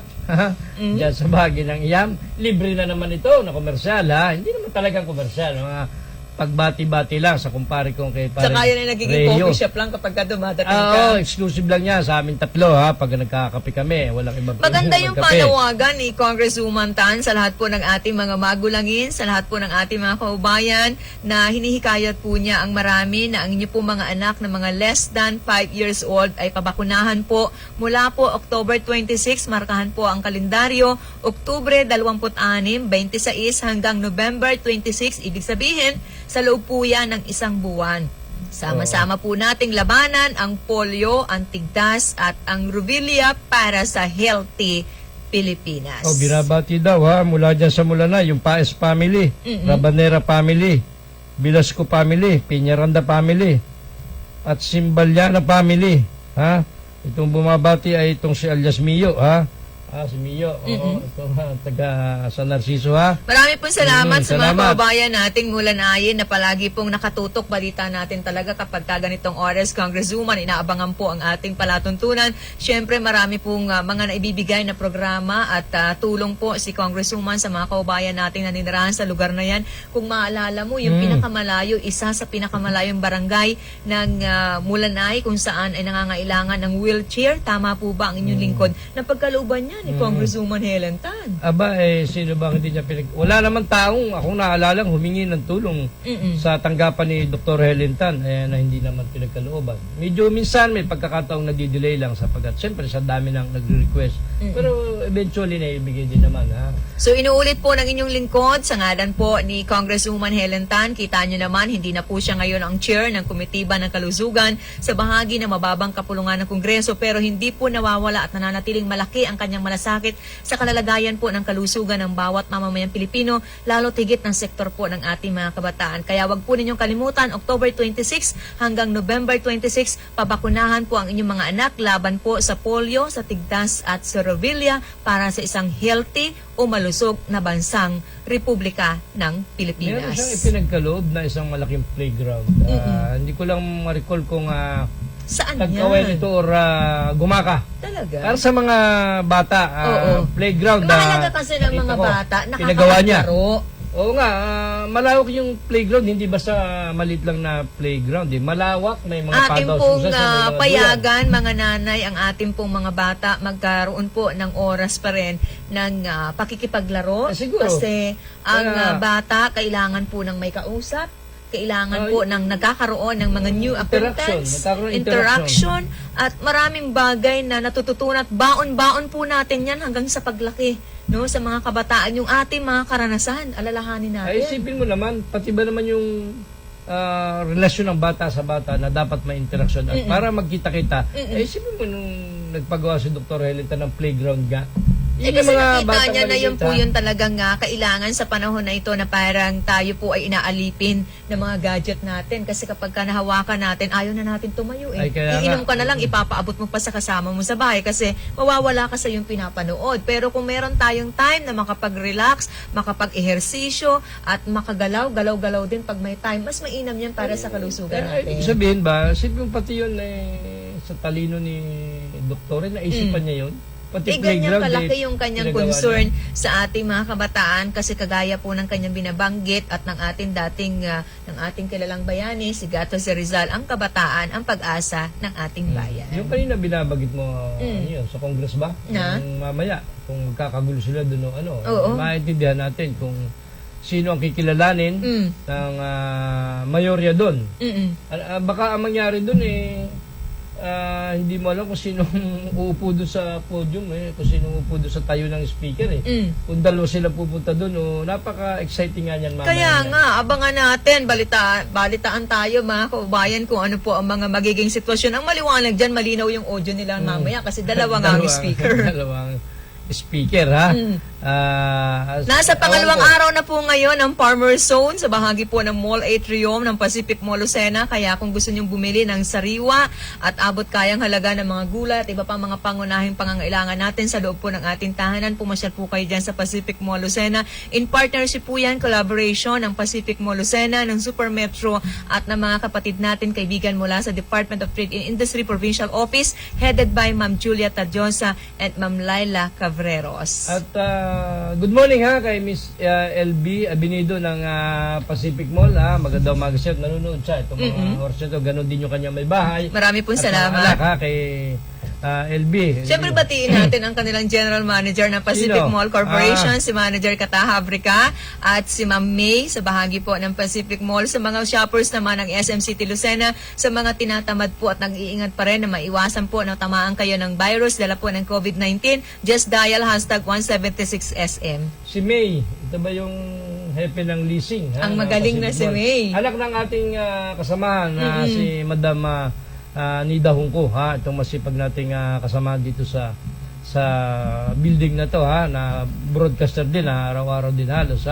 Diyan sa bahagi ng IAM. Libre na naman ito na komersyal Hindi naman talagang komersyal. Mga pagbati-bati lang sa kumpare kong kay Pare Saka yun ay nagiging coffee shop lang kapag dumadating ka. Oo, exclusive lang niya sa amin tatlo pag nagkakape kami. Walang ibang Maganda yung magkape. panawagan ni Congresswoman Tan sa lahat po ng ating mga magulangin, sa lahat po ng ating mga kaubayan na hinihikayat po niya ang marami na ang inyo po mga anak na mga less than 5 years old ay pabakunahan po mula po October 26, markahan po ang kalendaryo, Oktubre 26, 26 hanggang November 26, ibig sabihin sa loob po yan ng isang buwan. Sama-sama po nating labanan ang polio, ang tigdas at ang rubella para sa healthy Pilipinas. Binabati daw mula dyan sa Mulana, yung Paes family, Rabanera family, Velasco family, Piñaranda family, at Simbalyana family. Itong bumabati ay itong si Alias Mio, si Mio, itong taga San Narciso, Marami pong salamat sa mga salamat. kababayan nating mulanayin na palagi pong nakatutok. Balita natin talaga kapag kaganitong oras, Congresswoman, inaabangan po ang ating palatuntunan. Siyempre, marami pong mga naibibigay na programa at tulong po si Congresswoman sa mga kababayan nating naninirahan sa lugar na yan. Kung maalala mo, yung pinakamalayo, isa sa pinakamalayong barangay ng Mulanay kung saan ay nangangailangan ng wheelchair. Tama po ba ang inyong lingkod? Napagkalooban niya ni Congresswoman Helen Tan. Sino ba hindi niya Wala naman taong akong naalalang humingi ng tulong sa tanggapan ni Dr. Helen Tan na hindi naman pinagkalooban. Medyo minsan may pagkakataong nagdi-delay lang sapagkat siyempre sa dami nang nagre-request. Pero eventually naibigay din naman. So inuulit po ng inyong lingkod sa ngalan po ni Congresswoman Helen Tan. Kita nyo naman, hindi na po siya ngayon ang chair ng Komitiba ng Kalusugan sa bahagi ng mababang kapulungan ng Kongreso, pero hindi po nawawala at nananatiling malaki ang kanyang malasakit sa kalalagayan po ng kalusugan ng bawat mamamayang Pilipino, lalo tigit ng sektor po ng ating mga kabataan. Kaya wag po ninyong kalimutan, October 26 hanggang November 26, pabakunahan po ang inyong mga anak laban po sa polio, sa tigdas at sa rovilya para sa isang healthy o malusog na bansang Republika ng Pilipinas. Meron siyang ipinagkaloob na isang malaking playground. Hindi ko lang ma-recall kung Saan Tagkawin yan? ito or Gumaka. Talaga? Para sa mga bata, playground. Mahalaga kasi ng mga nakita ko, bata, pinagawa niya. nakakapaglaro. Oo nga, malawak yung playground, hindi basta maliit lang na playground. Malawak, may mga Ating paddle pong susas, may mga duyan. payagan, mga nanay, ang ating pong mga bata, magkaroon po ng oras pa rin ng pakikipaglaro. Siguro. Kasi ang Kaya- bata, kailangan po ng may kausap. Kailangan po ng nagkakaroon ng mga new acquaintance, Nagkakaroon ng interaction, at maraming bagay na natututunan at baon-baon po natin yan hanggang sa paglaki, no, sa mga kabataan, yung ating mga karanasan, alalahanin Ay, natin. isipin mo naman, pati ba naman yung relasyon ng bata sa bata na dapat may interaction at para magkita-kita, isipin mo nung nagpagawa si Dr. Helita ng playground nga. Yun Kasi yung mga nakita batang niya na yun maliliit, po ha? yun talagang kailangan sa panahon na ito na parang tayo po ay inaalipin ng mga gadget natin. Kasi kapag ka nahawakan natin, ayaw na natin tumayo eh. Ay, kaya Iinom nga. ka na lang, ipapaabot mo pa sa kasama mo sa bahay kasi mawawala ka sa yung pinapanood. Pero kung meron tayong time na makapag-relax, makapag-ehersisyo, at makagalaw-galaw-galaw din pag may time, mas mainam yan para sa kalusugan Pero natin. ibig sabihin ba, isipin mo pati yun sa talino ni Doktor, naisipan niya yun. Pati ganyan playground, kalaki yung kanyang pinagawa concern niya. sa ating mga kabataan kasi kagaya po ng kanyang binabanggit at ng ating ng ating kilalang bayani, si Gato si Rizal, ang kabataan, ang pag-asa ng ating bayan. Yung kanina binabagit mo ano yun, sa Congress ba? Na? Yung mamaya, kung magkakagulo sila doon Oo. maintindihan natin kung sino ang kikilalanin ng mayorya doon. Baka ang mangyari doon hindi mo alam kung sino uupo doon sa podium kung sino uupo doon sa tayo ng speaker Kung dalawa sila pupunta doon, napaka-exciting nga niyan mamaya. Kaya nga, abangan natin, balitaan tayo mga kaubayan kung ano po ang mga magiging sitwasyon. Ang maliwanag dyan, malinaw yung audio nila mamaya kasi dalawa nga ang speaker. Dalawang speaker, ha? Nasa pangalawang araw na po ngayon ang Farmer Zone sa bahagi po ng Mall Atrium ng Pacific Mall Lucena. Kaya kung gusto nyong bumili ng sariwa at abot kayang halaga ng mga gulay at iba pang mga pangunahing pangangailangan natin sa loob po ng ating tahanan, pumasyal po kayo dyan sa Pacific Mall Lucena. In partnership po yan, collaboration ng Pacific Mall Lucena, ng Super Metro at ng mga kapatid natin, kaibigan mula sa Department of Trade and Industry Provincial Office, headed by Ma'am Julia Tadjosa and Ma'am Laila Cavreros. At good morning kay Miss LB Abinido ng Pacific Mall. Magandang umaga siya. Nanonood siya itong mga oras na ito. Ganon din yung kanyang may bahay. Marami pong At salamat. mga anak, kay LB. Siyempre batiin natin ang kanilang General Manager ng Pacific Sino? Mall Corporation, si Manager Kata Habrica, at si Ma'am May sa bahagi po ng Pacific Mall. Sa mga shoppers naman ng SM City Lucena, sa mga tinatamad po at nag-iingat pa rin na maiwasan po na tamaan kayo ng virus dala po ng COVID-19, just dial #176SM. Si May, ito ba yung hepe ng leasing? Ang magaling na si Pacific Mall? May. Anak ng ating kasamahan na si Madam Nida Hungko, itong masipag nating kasama dito sa building na to, na broadcaster din, araw-araw din halos.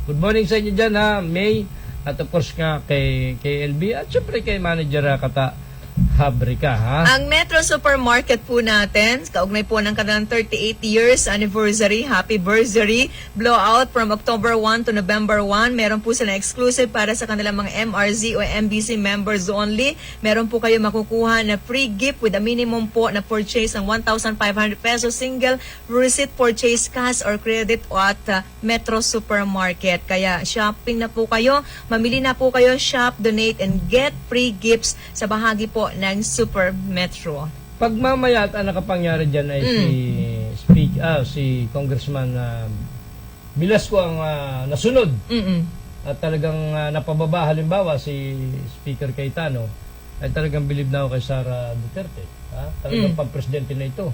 Good morning sa inyo dyan, May, at of course nga kay LB at syempre kay Manager Kata Habrica. Ang Metro Supermarket po natin, kaugnay po ng kanilang 38 years anniversary, happy birthday, blowout from October 1 to November 1. Meron po sila exclusive para sa kanilang mga MRZ o MBC members only. Meron po kayo makukuha na free gift with a minimum po na purchase ng 1,500 pesos single receipt purchase cash or credit at Metro Supermarket. Kaya shopping na po kayo, mamili na po kayo, shop, donate, and get free gifts sa bahagi po ng Super Metro. Pag mamaya at ang nakapangyari dyan ay si Congressman Bilasco ang nasunod at talagang napababa, halimbawa si Speaker Cayetano ay talagang believe na ako kay Sara Duterte. Talagang pang-presidente na ito.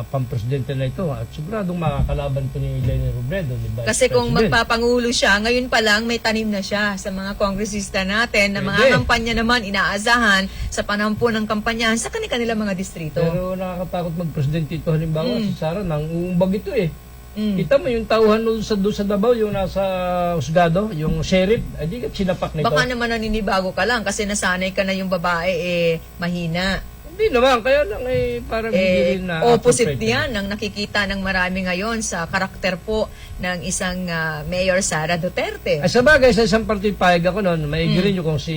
pampresidente na ito at siguradong makakalaban to ni Leni Robredo, di ba? Kasi kung President. magpapangulo siya, ngayon pa lang may tanim na siya sa mga kongresista natin na mga Pwede. kampanya naman inaasahan sa panahon po ng kampanyahan sa kanila mga distrito. Pero nakakatakot magpresidente ito. Halimbawa, si Sara, nang uumbag ito eh. Mm. Kita mo yung tauhan doon sa Davao, yung nasa husgado, yung sheriff, di ka sinapak nito. Baka naman naninibago ka lang kasi nasanay ka na yung babae mahina. Hindi naman, kaya lang parang hindi rin na Opposite appropriate. yan ang nakikita ng marami ngayon sa karakter po ng isang Mayor Sara Duterte. Ay, sa bagay, sa isang partido pahig ako noon, maigirin nyo kung si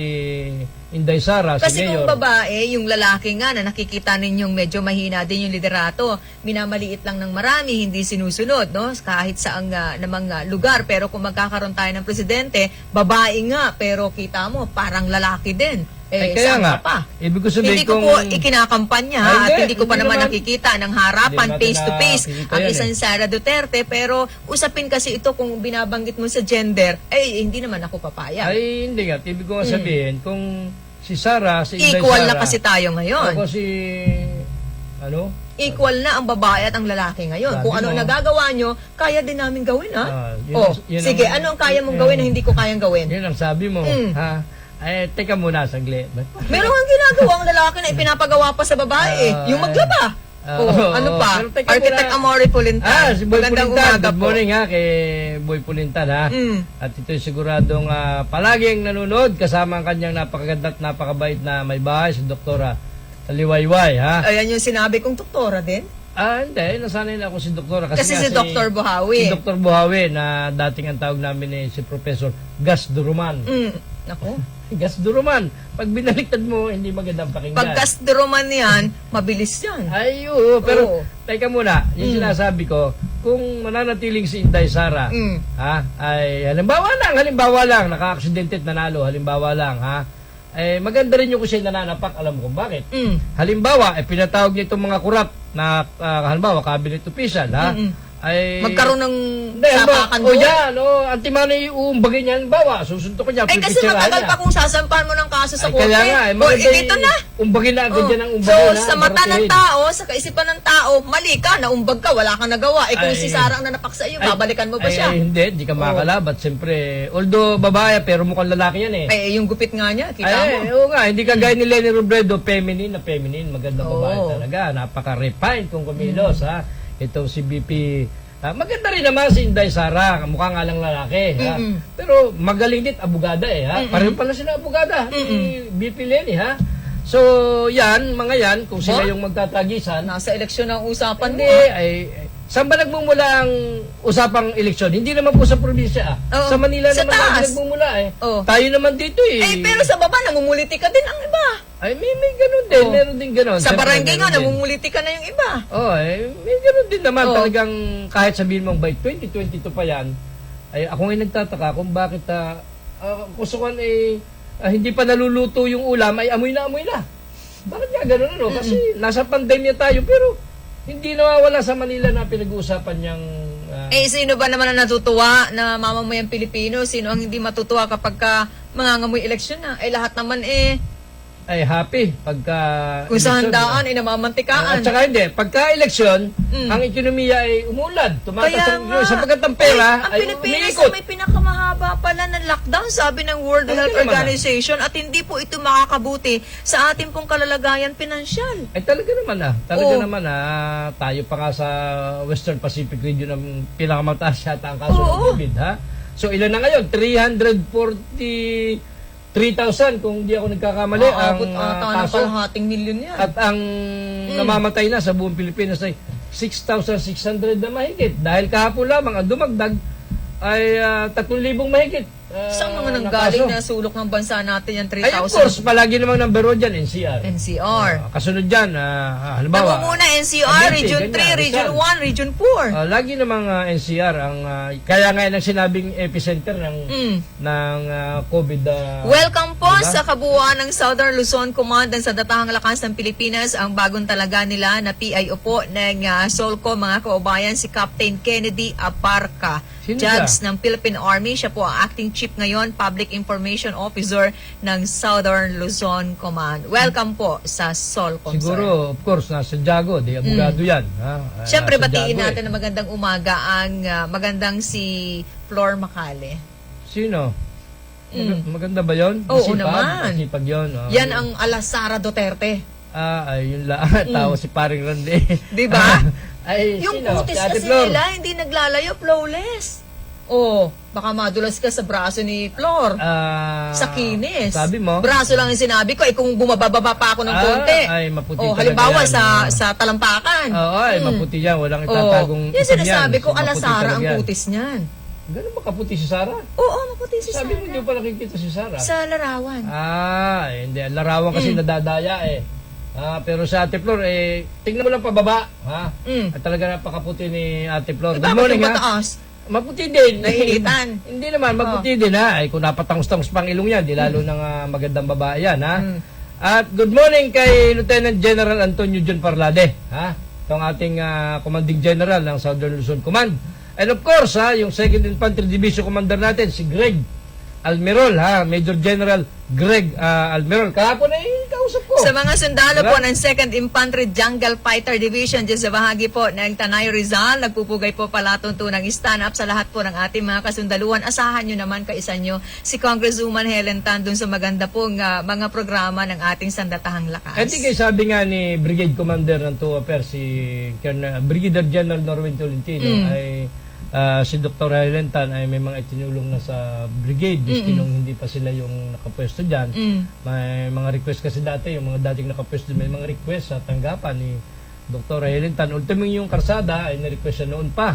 Inday Sara, Kasi si kung Mayor. babae, yung lalaki nga na nakikita ninyong medyo mahina din yung liderato, minamaliit lang ng marami, hindi sinusunod, no? Kahit saang namang lugar. Pero kung magkakaroon tayo ng presidente, babae nga, pero kita mo, parang lalaki din. Kaya saan nga, ka pa? ibig ko sabihin Hindi ko kung... po ikinakampanya Ay, at hindi ko pa hindi naman naman. nakikita ng harapan Hindi face to natin face nakikita ang yan isang Sara Duterte, pero usapin kasi ito kung binabanggit mo sa gender, hindi naman ako papayag. Ay, hindi nga. Ibig ko nga sabihin, kung si Sara, si Inday Equal Sara... na kasi tayo ngayon. Ako si... Ano? Equal na ang babae at ang lalaki ngayon. Sabi Kung ano mo. nagagawa nyo, kaya din namin gawin, ha? Yun ang- Sige, ano ang kaya mong gawin na hindi ko kayang gawin? Yun ang sabi mo, ha? Ay, teka muna, saglit. Meron ang ginagawa ang lalaki na ipinapagawa pa sa babae. Yung maglaba. Ano pa? pero teka Architect muna. Amore Pulintan. Si Boy Magandang Pulintan. umaga Good po. morning ha, kay Boy Pulintan ha. At ito'y siguradong palaging nanonood kasama ang kanyang napakaganda at napakabait na may bahay, si Doktora Liwayway ha. Ayan yung sinabi kong doktora din. Hindi, nasanay na ako si Doktora. Kasi nga si Dr. Buhawi. Si Dr. Buhawi na dating ang tawag namin si Professor Gas Duruman. Naku. Gas Duruman. Pag binaliktad mo, hindi magandang pakinggan. Pag gastroman yan, mabilis yan. Ay, oo. Pero, Oo. teka muna. Yung sinasabi ko, kung mananatiling si Inday Sara, ay halimbawa lang, naka-aksidente at nanalo, halimbawa lang, maganda rin yung kung siya nananapak, alam mo kung bakit. Halimbawa, pinatawag niya itong mga kurap na, halimbawa, cabinet official, ay... Magkaroon ng Hindi, sapakan o doon. yan, Antimano uumbagin niya, halimbawa, susuntok ko niya, Kasi matagal pa kung sasampahan mo ng kaso sa korte. Kaya nga, Dito na. Umbagin na agad yan ang So, umbagin. sa mata ng tao, sa kaisipan ng tao, mali ka, naumbag ka, wala kang nagawa. Kung Ay. si Sara ang nanapak sa iyo, babalikan mo ba siya? Hindi ka makakalabat. Siyempre, although babae, pero mukhang lalaki yan eh. Yung gupit nga niya, kita mo. Oo nga, hindi ka gaya ni Leni Robredo, feminine. Magandang babae Oo. talaga. Napaka-refined kung kumilos, ha. Ito si BP. Maganda rin naman si Inday Sara, mukha nga lang lalaki. Ha? Pero magaling din, abogada eh. Ha? Pareho pala sila abogada ni BP Leni. Ha? So, mga yan, kung sila yung magtatagisan, Nasa eleksyon ang usapan hindi, saan ba nagmumula ang usapang eleksyon? Hindi naman po sa probinsya. Oo. Sa Manila Sa naman taas. lagi nagmumula eh. Oo. Tayo naman dito eh. pero sa baba, namumuliti ka din ang iba. May ganun din. Oo. Meron din ganun. Sa Siyempre, barangay nga, meron din. namumuliti ka na yung iba. May ganun din naman. Oo. Talagang kahit sabihin mong by 2022 pa yan, ay ako ay nagtataka kung bakit kusukan hindi pa naluluto yung ulam, ay amoy na. Bakit nga ganun ano? Kasi nasa pandemya tayo, pero hindi nawawala sa Manila na pinag-uusapan niyang... Sino ba naman ang natutuwa na mamamayang Pilipino? Sino ang hindi matutuwa kapag mangangamoy eleksyon na? Lahat naman ay happy pagka... kung sa eleksyon, handaan, diba? namamantikaan. At saka hindi, pagka-eleksyon, ang ekonomiya ay umulad. Kaya nga. Sapagkat ang pera ang ay Pilipinas umiikot. may pinakamahaba pala ng lockdown, sabi ng World Talaga Health naman, Organization, at hindi po ito makakabuti sa ating pong kalalagayan pinansyal. Ay talaga naman Talaga Oo. naman tayo pa nga sa Western Pacific region ang pinakamataas yata ang kaso ng Oo. COVID, ha? So ilan na ngayon? 343,000 kung di ako nagkakamali ang Aabot ata ng kaso. kalahating milyon yan. At ang namamatay na sa buong Pilipinas ay 6,600 na mahigit. Dahil kahapon lamang ang dumagdag ay 3,000 mahigit. Saan mga na nanggaling kaso. na sulok ng bansa natin yan, Ay, of course, 3,000? palagi namang number 1 dyan, NCR. NCR. Kasunod dyan, halimbawa. Nangunguna NCR, Cavite, Region 3, ganyan, Region Rizal. 1, Region 4. Lagi namang NCR ang kaya nga ang sinabing epicenter ng COVID. Welcome po diba? sa kabuuan ng Southern Luzon Command sa Datahang Lakas ng Pilipinas, ang bagong talaga nila na PIO po ng SOLCO, mga kaubayan, si Captain Kennedy Aparca, Sino Judge siya? ng Philippine Army. Siya po ang acting chief Chief ngayon, Public Information Officer ng Southern Luzon Command. Welcome po sa Solcom, sir. Siguro, of course, nasa Jago, di abogado yan. Ha? Siyempre, Nasa batiin Jago, natin na magandang umaga ang magandang si Flor Macale. Sino? Maganda ba yun? Oo Masipag? naman. Masipag yun. Yan ang Alasara Duterte. Ay, yun lang. Tawa si paring Randy. Di ba? Ay, Yung sino? kutis Si Ate kasi Flor. nila, hindi naglalayo, flawless. Oh, baka madulas ka sa braso ni Flor. Sa kinis. Sabi mo? Braso lang yung sinabi ko. Kung bumababa pa ako ng konti. Ay, maputi Oh, talaga halimbawa yan. sa talampakan. Oo, ay, maputi yan. Walang Oh, itatagong yung itim sinasabi yan. ko, Maputi Alasara talaga ang yan. kutis niyan. Ganun ba kaputi si Sarah? Oo, maputi si Sabi mo, Sarah. hindi pa nakikita si Sarah. Sa larawan. Hindi. Larawan kasi nadadaya eh. Pero sa Ate Flor, tingnan mo lang pababa. At talaga napakaputi ni Ate Flor. Good Bakit morning, yung ha? mataas? Maputi din. Nainitan. Hindi naman, maputi din, ha? Ay, kung napatangos-tangos pang ilong yan, di lalo ng magandang babae yan, ha? At good morning kay Lieutenant General Antonio John Parlade, ha? Itong ating Commanding General ng Southern Luzon Command. And of course, yung 2nd Infantry Division Commander natin, si Greg Almirol, ha? Major General Greg Almirol. Kahapon ay kausap ko. Sa mga sundalo Diba? po ng 2nd Infantry Jungle Fighter Division dyan sa bahagi po ng Tanay Rizal, nagpupugay po palatuntunang stand-up sa lahat po ng ating mga kasundaluhan. Asahan nyo naman kaisa nyo si Congresswoman Helen Tan dun sa maganda pong mga programa ng ating Sandatahang Lakas. Hindi kayo sabi nga ni Brigade Commander ng TUA Affairs, si Brigadier General Norwin Tolentino, ay si Dr. Helen Tan ay may mga itinulong na sa brigade. Nung hindi pa sila yung nakapwesto dyan. May mga request kasi dati, yung mga dating nakapwesto, may mga request sa tanggapan ni Dr. Helen Tan. Ultimong yung karsada ay na-request siya noon pa.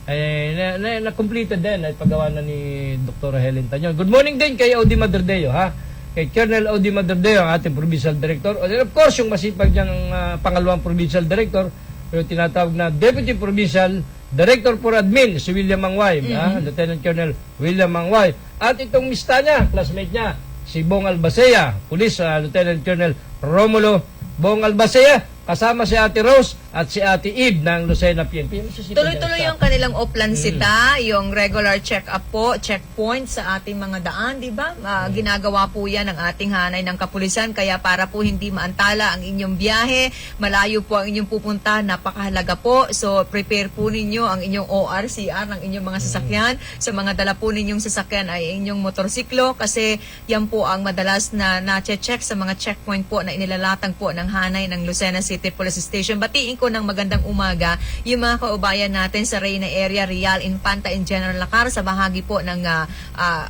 Ay na-completed din ay paggawa na ni Dr. Helen Tan yun. Good morning din kay Audi Maderdeo, ha? Kay Colonel Audi Maderdeo, ang ating Provincial Director. And of course, yung masipag niyang pangalawang Provincial Director, pero tinatawag na Deputy Provincial Director for Admin, si William Mangway, Lieutenant Colonel William Mangway. At itong mista niya, classmate niya, si Bong Albacea, Police Lieutenant Colonel Romulo Bong Albacea, kasama si Ate Rose at si Ate Eve ng Lucena PNP. Tuloy-tuloy yung kanilang oplansita, yung regular check-up po, checkpoint sa ating mga daan, di ba? Ginagawa po yan ng ating hanay ng kapulisan, kaya para po hindi maantala ang inyong biyahe, malayo po ang inyong pupunta, napakahalaga po. So, prepare po ninyo ang inyong ORCR ng inyong mga sasakyan. Sa mga dala po ninyong sasakyan ay inyong motorsiklo, kasi yan po ang madalas na na-check sa mga checkpoint po na inilalatang po ng hanay ng Lucena City Police Station. Batiin ko ng magandang umaga yung mga kaubayan natin sa Reyna area, Real, Infanta, and General Lacar sa bahagi po ng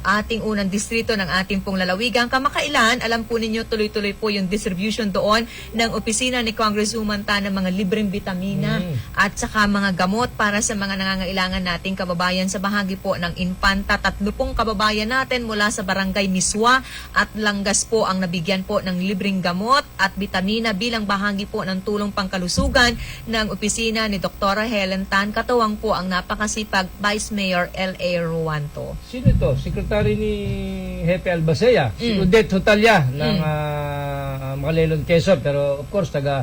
ating unang distrito ng ating pong lalawigan. Kamakailan, alam po ninyo, tuloy-tuloy po yung distribution doon ng opisina ni Congresswoman Tan ng mga libreng vitamina at saka mga gamot para sa mga nangangailangan nating kababayan sa bahagi po ng Infanta. 30 kababayan natin mula sa Barangay Miswa at Langas po ang nabigyan po ng libreng gamot at vitamina bilang bahagi po ng tulong pangkalusugan ng opisina ni Dr. Helen Tan. Katuwang po ang napakasipag Vice Mayor L.A. Ruanto. Sino ito? Sekretary ni Hepe Albacea, si Odette Hotalya ng Macalelon, Quezon. Pero of course, taga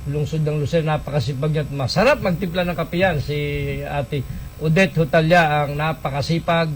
lungsod ng Lucena, napakasipag niya at masarap magtimpla ng kape yan. Si Ate Odette Hotalya ang napakasipag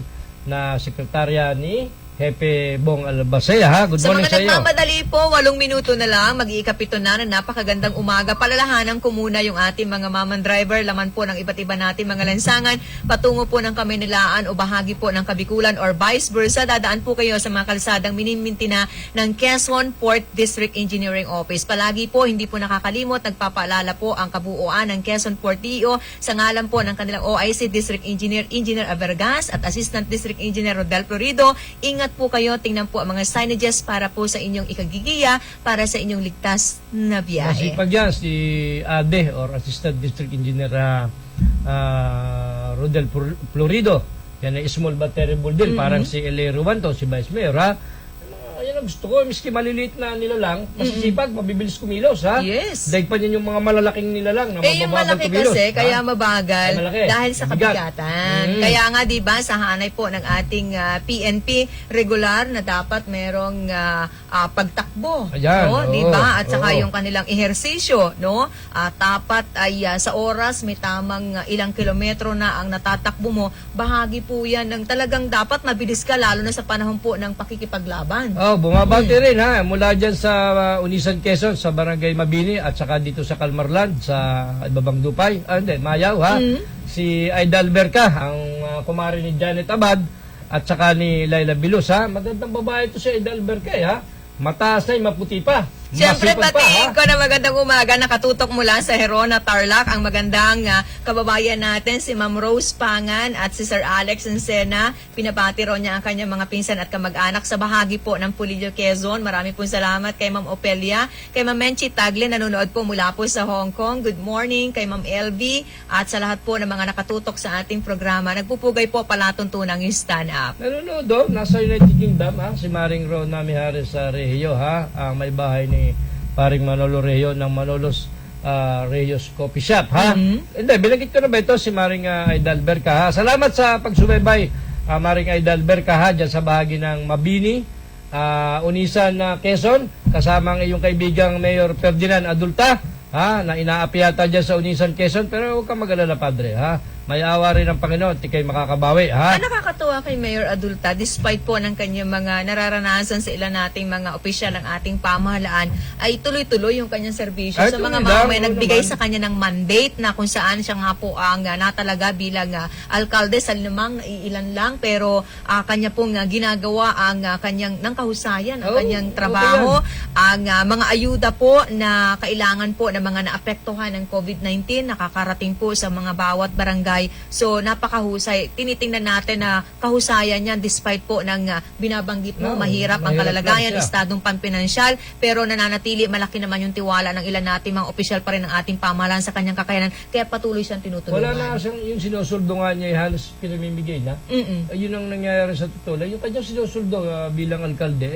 na sekretarya ni Hepe Bong Albacea, ha? Good Sa morning mga sa iyo. nagmamadali po, 8 minuto na lang, mag-iikapito na ng napakagandang umaga. Palalahanan ko muna yung ating mga maman driver, laman po ng iba't iba natin mga lansangan, patungo po ng Kamaynilaan o bahagi po ng Kabikulan or vice versa. Dadaan po kayo sa mga kalsadang minimintina ng Quezon Port District Engineering Office. Palagi po, hindi po nakakalimot, nagpapaalala po ang kabuuan ng Quezon Port DO sa ngalan po ng kanilang OIC District Engineer, Engineer Avergas at Assistant District Engineer Rodel Florido. Ingat po kayo, tingnan po ang mga signages para po sa inyong ikagigiya, para sa inyong ligtas na biyahe. Masipag yan si ADE or Assistant District Engineer Rodel Florido. Yan ay small but terrible din. Parang si L.A. Ruanto, si Vice Mayor, ha? Yan na gusto ko, miski maliliit na nilalang, masisipag, mabibilis kumilos, ha? Yes. Dahil pa niyan yung mga malalaking nilalang na Yung mabababang malaki kumilos. kasi, ha? kaya mabagal Ay, malaki. dahil sa Mabigat. kabigatan. Kaya nga, di ba, sa hanay po ng ating PNP, regular na dapat merong pagtakbo. Ayan, no? oo, Di ba? At saka oo. yung kanilang ehersisyo, no? Dapat ay sa oras, may tamang ilang kilometro na ang natatakbo mo. Bahagi po yan ng talagang dapat mabilis ka, lalo na sa panahon po ng pakikipaglaban. Oh, bumabati rin ha, mula dyan sa Unisan Quezon, sa Barangay Mabini at saka dito sa Calmarland, sa Ibabang Dupay. Hindi, Mayaw ha. Si Aida Alberca, ang kumari ni Janet Abad at saka ni Laila Bilos ha. Magandang babae ito si Aida Alberca ha. Mataas na, maputi pa. Siyempre, Masipag pa, tatiin ha? ko na magandang umaga, nakatutok mula sa Herona, Tarlac, ang magandang kababayan natin, si Ma'am Rose Pangan at si Sir Alex Encena. Pinabati ro niya ang kanyang mga pinsan at kamag-anak sa bahagi po ng Pulillo, Quezon. Marami pong salamat kay Ma'am Opelia, kay Ma'am Menchi Tagle, nanonood po mula po sa Hong Kong. Good morning kay Ma'am LV at sa lahat po ng mga nakatutok sa ating programa. Nagpupugay po palatuntunang yung stand up. Nanonood do, nasa United Kingdom ha, si Maring Rona Mijares sa Regio ha, ang may bahay ni paring Manolo Regio ng Manolos Regios Coffee Shop ha. Hindi, binanggit ko na ba ito si Maring Aida Alberca ha. Salamat sa pagsubaybay Maring Aida Alberca ha, dyan sa bahagi ng Mabini, Unisan Quezon, kasama ang iyong kaibigang Mayor Ferdinand Adulta ha, na inaapi yata dyan sa Unisan Quezon, pero huwag kang mag-alala padre ha. May awa rin ng Panginoon, di kayo makakabawi, ha? Nakakatuwa kay Mayor Adulta, despite po ng kanyang mga nararanasan sa ilan nating mga opisyal ng ating pamahalaan, ay tuloy-tuloy yung kanyang serbisyo Ay, sa mga tuloy lang, may oo nagbigay naman. sa kanya ng mandate na kung saan siya nga po ang natalaga bilang alkalde sa limang ilan lang, pero kanya pong ginagawa ang kanyang ng kahusayan, ang Oo, kanyang okay trabaho, ang mga ayuda po na kailangan po ng mga naapektuhan ng COVID-19, nakakarating po sa mga bawat barangay. So, napakahusay. Tinitingnan natin na kahusayan niya despite po ng binabanggit mo, No, mahirap ang mahirap kalagayan, lang siya. estadong panpinansyal, pero nananatili, malaki naman yung tiwala ng ilan nating mga opisyal pa rin ng ating pamahalaan sa kanyang kakayanan, kaya patuloy siyang tinutulungan. Wala na siyang yung sinusuldo nga niya, halos pinamimigay na. Yun ang nangyayari sa totoo lang. Yung kanyang sinusuldo bilang alkalde,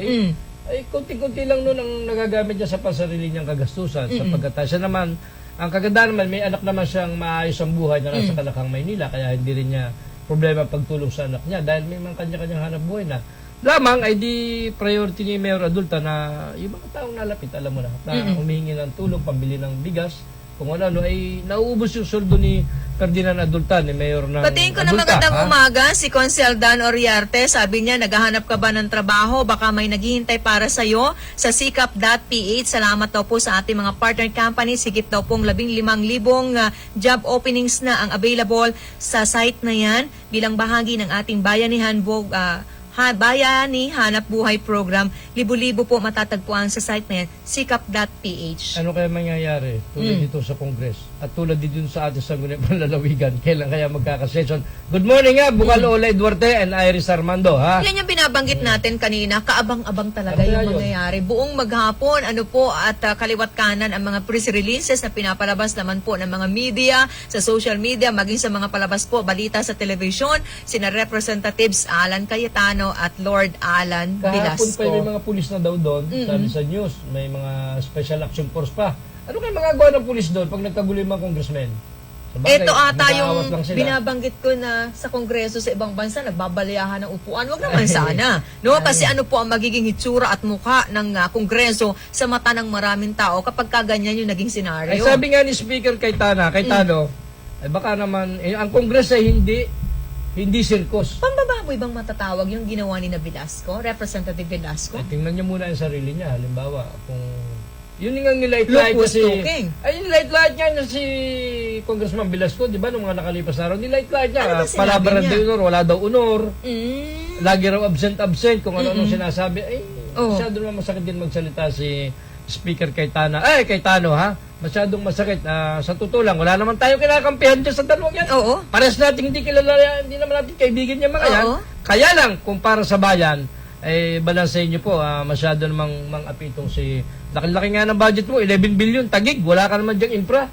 ay konti-konti lang nun ang nagagamit niya sa pasarili niyang kagastusan. Sapagkat siya naman, ang kagandahan naman, may anak naman siyang maayos ang buhay na nasa Kalakang, Maynila, kaya hindi rin niya problema pagtulong sa anak niya dahil may mga kanya-kanyang hanap buhay na. Lamang ay di priority ni Mayor Adulta na yung mga taong nalapit, alam mo na humihingi ng tulong, pambili ng bigas, kung ano, ay nauubos yung sweldo ni Ferdinand Adulta, ni Mayor ng Patingin ko na Adulta, magandang ha? umaga, si Consel Dan Oriarte, sabi niya, naghahanap ka ba ng trabaho? Baka may naghihintay para sa'yo sa sikap.ph. Salamat daw po sa ating mga partner companies. Higit daw pong 15,000 job openings na ang available sa site na yan bilang bahagi ng ating bayanihan Bayani Hanap Buhay Program. Libo-libo po matatagpuan sa site na yan, sikap.ph. Ano kaya mangyayari tulad dito sa Congress at tulad dito sa ating Sangguniang Lalawigan? Kailan kaya magkakasesyon? Good morning nga, Bukal Olay Duarte and Iris Armando, ha? Yan yung binabanggit natin kanina, kaabang-abang talaga Kaya yung yun. mangyayari. Buong maghapon, ano po, at kaliwat kanan ang mga press releases na pinapalabas naman po ng mga media, sa social media, maging sa mga palabas po, balita sa television, sina Representatives Alan Cayetano at Lord Alan Kahapon pa may Velasco. mga pulis na daw doon, sabi sa news, may mga special action force pa. Ano kaya magagawa ng pulis doon pag nagkagulo yung mga congressmen? Sabagay, Ito ata yung mag-aawat lang sila. binabanggit ko na sa Kongreso sa ibang bansa, nagbabalayahan ng upuan. Wag naman sana. No? Kasi ano po ang magiging hitsura at mukha ng Kongreso sa mata ng maraming tao kapag kaganyan yung naging senaryo. Ay sabi nga ni Speaker Cayetano, ay baka naman, ang Congress ay hindi circus. Pambababoy bang matatawag yung ginawa ni na Velasco, Representative Velasco? Ay, tingnan niya muna yung sarili niya. Halimbawa, kung yun nga nilight-light Look niya si... who's talking. Ay, nilight-light niya na si Congressman Velasco, di ba, nung mga nakalipas na araw, nilight-light niya. Ano ba sinabi Palabaran niya? daw honor, wala daw honor. Lagi raw absent, kung ano-anong sinasabi. Ay, Oo. masyado naman masakit din magsalita si Speaker Cayetano. Ay, Cayetano, ha? Masyadong masakit. Sa totoo lang, wala naman tayo kinakampihan dyan sa dalawang yan. Oo. Pares natin hindi kilala, hindi naman natin kaibigan niya mga yan. Oo. Kaya lang, kung para sa bayan, eh, balansahin niyo po, masyado namang mang-apitong si... Laki-laki nga ng budget mo, 11 billion, tagig, wala ka naman diyang infra.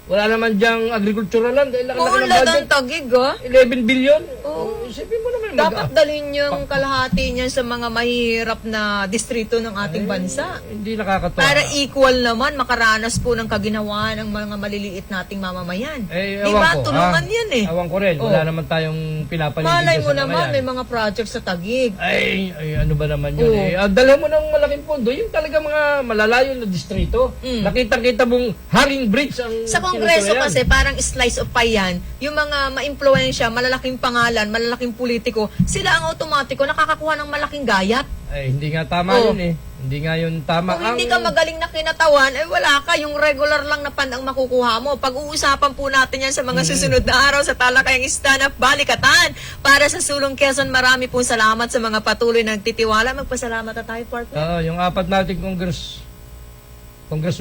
Wala naman diyang agricultural land. Dahil laki ng Ulad budget. ang tagig, ah. 11 billion. Oo. Isipin mo naman. Dapat dalhin yung kalahati niyan sa mga mahirap na distrito ng ating bansa. Hindi nakakatawa. Para equal naman, makaranas po ng kaginawa ng mga maliliit nating mamamayan. Ewan Diba? ko, Tulungan yan eh. Ewan ko rin. Oh. Wala naman tayong pinapaligid Malay mo sa mga naman, yan. may mga projects sa tagig. Ay, ano ba naman yun Oo. eh. Dalhin mo ng malaking pondo. Yung talaga mga malalayo na distrito. Nakita-kita mong Haring Bridge ang Sa Kongreso tinutulayan. kasi, parang slice of pie yan. Yung mga ma-impluensya, malalaking pangalan, malalaking politiko, sila ang automatiko nakakakuha ng malaking gayat. Ay, hindi nga tama Oo. yun eh. Hindi nga yun tama. Kung hindi ka magaling na kinatawan, eh wala ka. Yung regular lang na pandang makukuha mo. Pag-uusapan po natin yan sa mga susunod na araw sa talakayang stand-up balikatan. Para sa Sulong Quezon, marami pong salamat sa mga patuloy na nagtitiwala. Magpasalamat na tayo, partner. Yung apat nating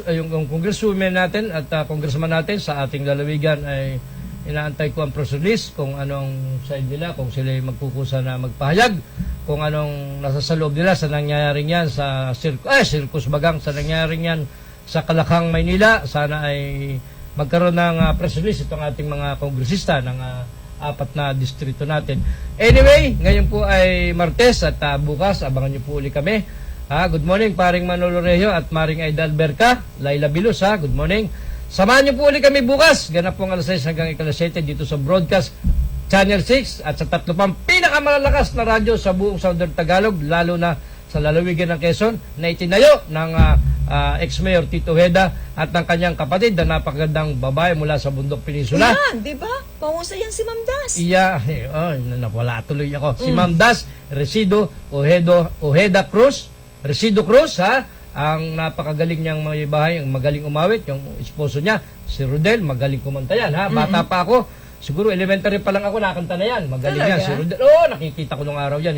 yung congresswomen natin at congressman natin sa ating lalawigan ay inaantay ko ang press release kung anong side nila, kung sila ay magkukusa na magpahayag, kung anong nasa sa loob nila sa nangyayaring yan sa Circus Bagang, sa nangyayaring yan sa Kalakang, Maynila. Sana ay magkaroon ng press release itong ating mga kongresista ng apat na distrito natin. Anyway, ngayon po ay Martes at bukas, abangan niyo po uli kami. Good morning, paring Manolo Rejo at maring Aidal Berca, Laila Bilos, good morning. Samahan niyo po ulit kami bukas, ganap pong alas 6 hanggang ikalas 7 dito sa Broadcast Channel 6 at sa tatlo pang pinakamalalakas na radyo sa buong Southern Tagalog, lalo na sa lalawigan ng Quezon, na itinayo ng ex-mayor Tito Ojeda at ng kanyang kapatid na napakagandang babae mula sa Bundok Peninsula. Yan, di ba? Pahusay yan si Ma'am Das. Nawala tuloy ako. Si Ma'am Das, Ojeda Cruz, Resido Cruz, ang napakagaling niyang mga bahay, ang magaling umawit, yung esposo niya, si Rodel, magaling kumanta yan, Bata pa ako, siguro elementary pa lang ako, nakanta na yan. Magaling Talaga? yan, si Rodel. Nakikita ko nung araw yan,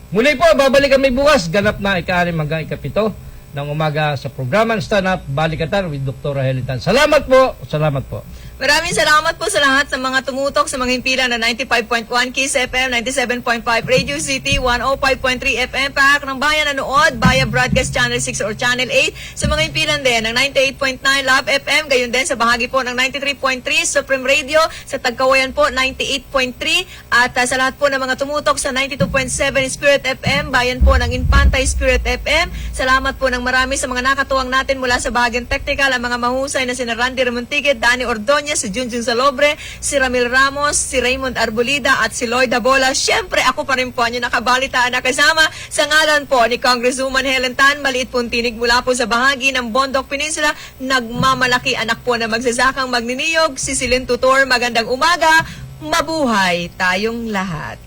Muli po, babalik kami bukas, ganap na ika-6 hanggang ika-7 ng umaga sa programa Stand Up Balikatan with Dr. Helitan. Salamat po. Maraming salamat po sa lahat sa mga tumutok sa mga himpilan na 95.1 Kiss FM, 97.5 Radio City, 105.3 FM, Paak ng Bayan nanood via Broadcast Channel 6 or Channel 8. Sa mga himpilan din ng 98.9 Love FM, gayon din sa bahagi po ng 93.3 Supreme Radio, sa Tagkawayan po 98.3 at sa lahat po ng mga tumutok sa 92.7 Spirit FM, bayan po ng Infantay Spirit FM. Salamat po ng marami sa mga nakatuwang natin mula sa bahagyang technical, ang mga mahusay na sina Randy Remontigue, Danny Ordoñez, si Junjun Salobre, si Ramil Ramos, si Raymond Arbolida at si Lloyd Abola. Siyempre, ako pa rin po ang nakabalitaan na kasama sa ngalan po ni Congresswoman Helen Tan. Maliit pong tinig mula po sa bahagi ng Bondok Peninsula. Nagmamalaki anak po na magsasakang magniniyog. Si Silin Tutor, magandang umaga. Mabuhay tayong lahat.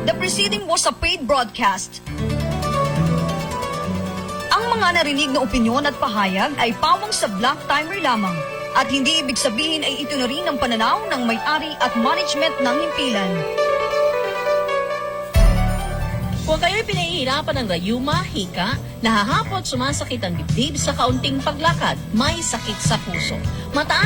The preceding was a paid broadcast. Ang mga narinig na opinyon at pahayag ay pawang sa black timer lamang at hindi ibig sabihin ay ito na rin ang pananaw ng may-ari at management ng himpilan. Kung kayo'y pinahihirapan ng rayuma, hika, nahahapot, sumasakit ang dibdib sa kaunting paglakad, may sakit sa puso, mataas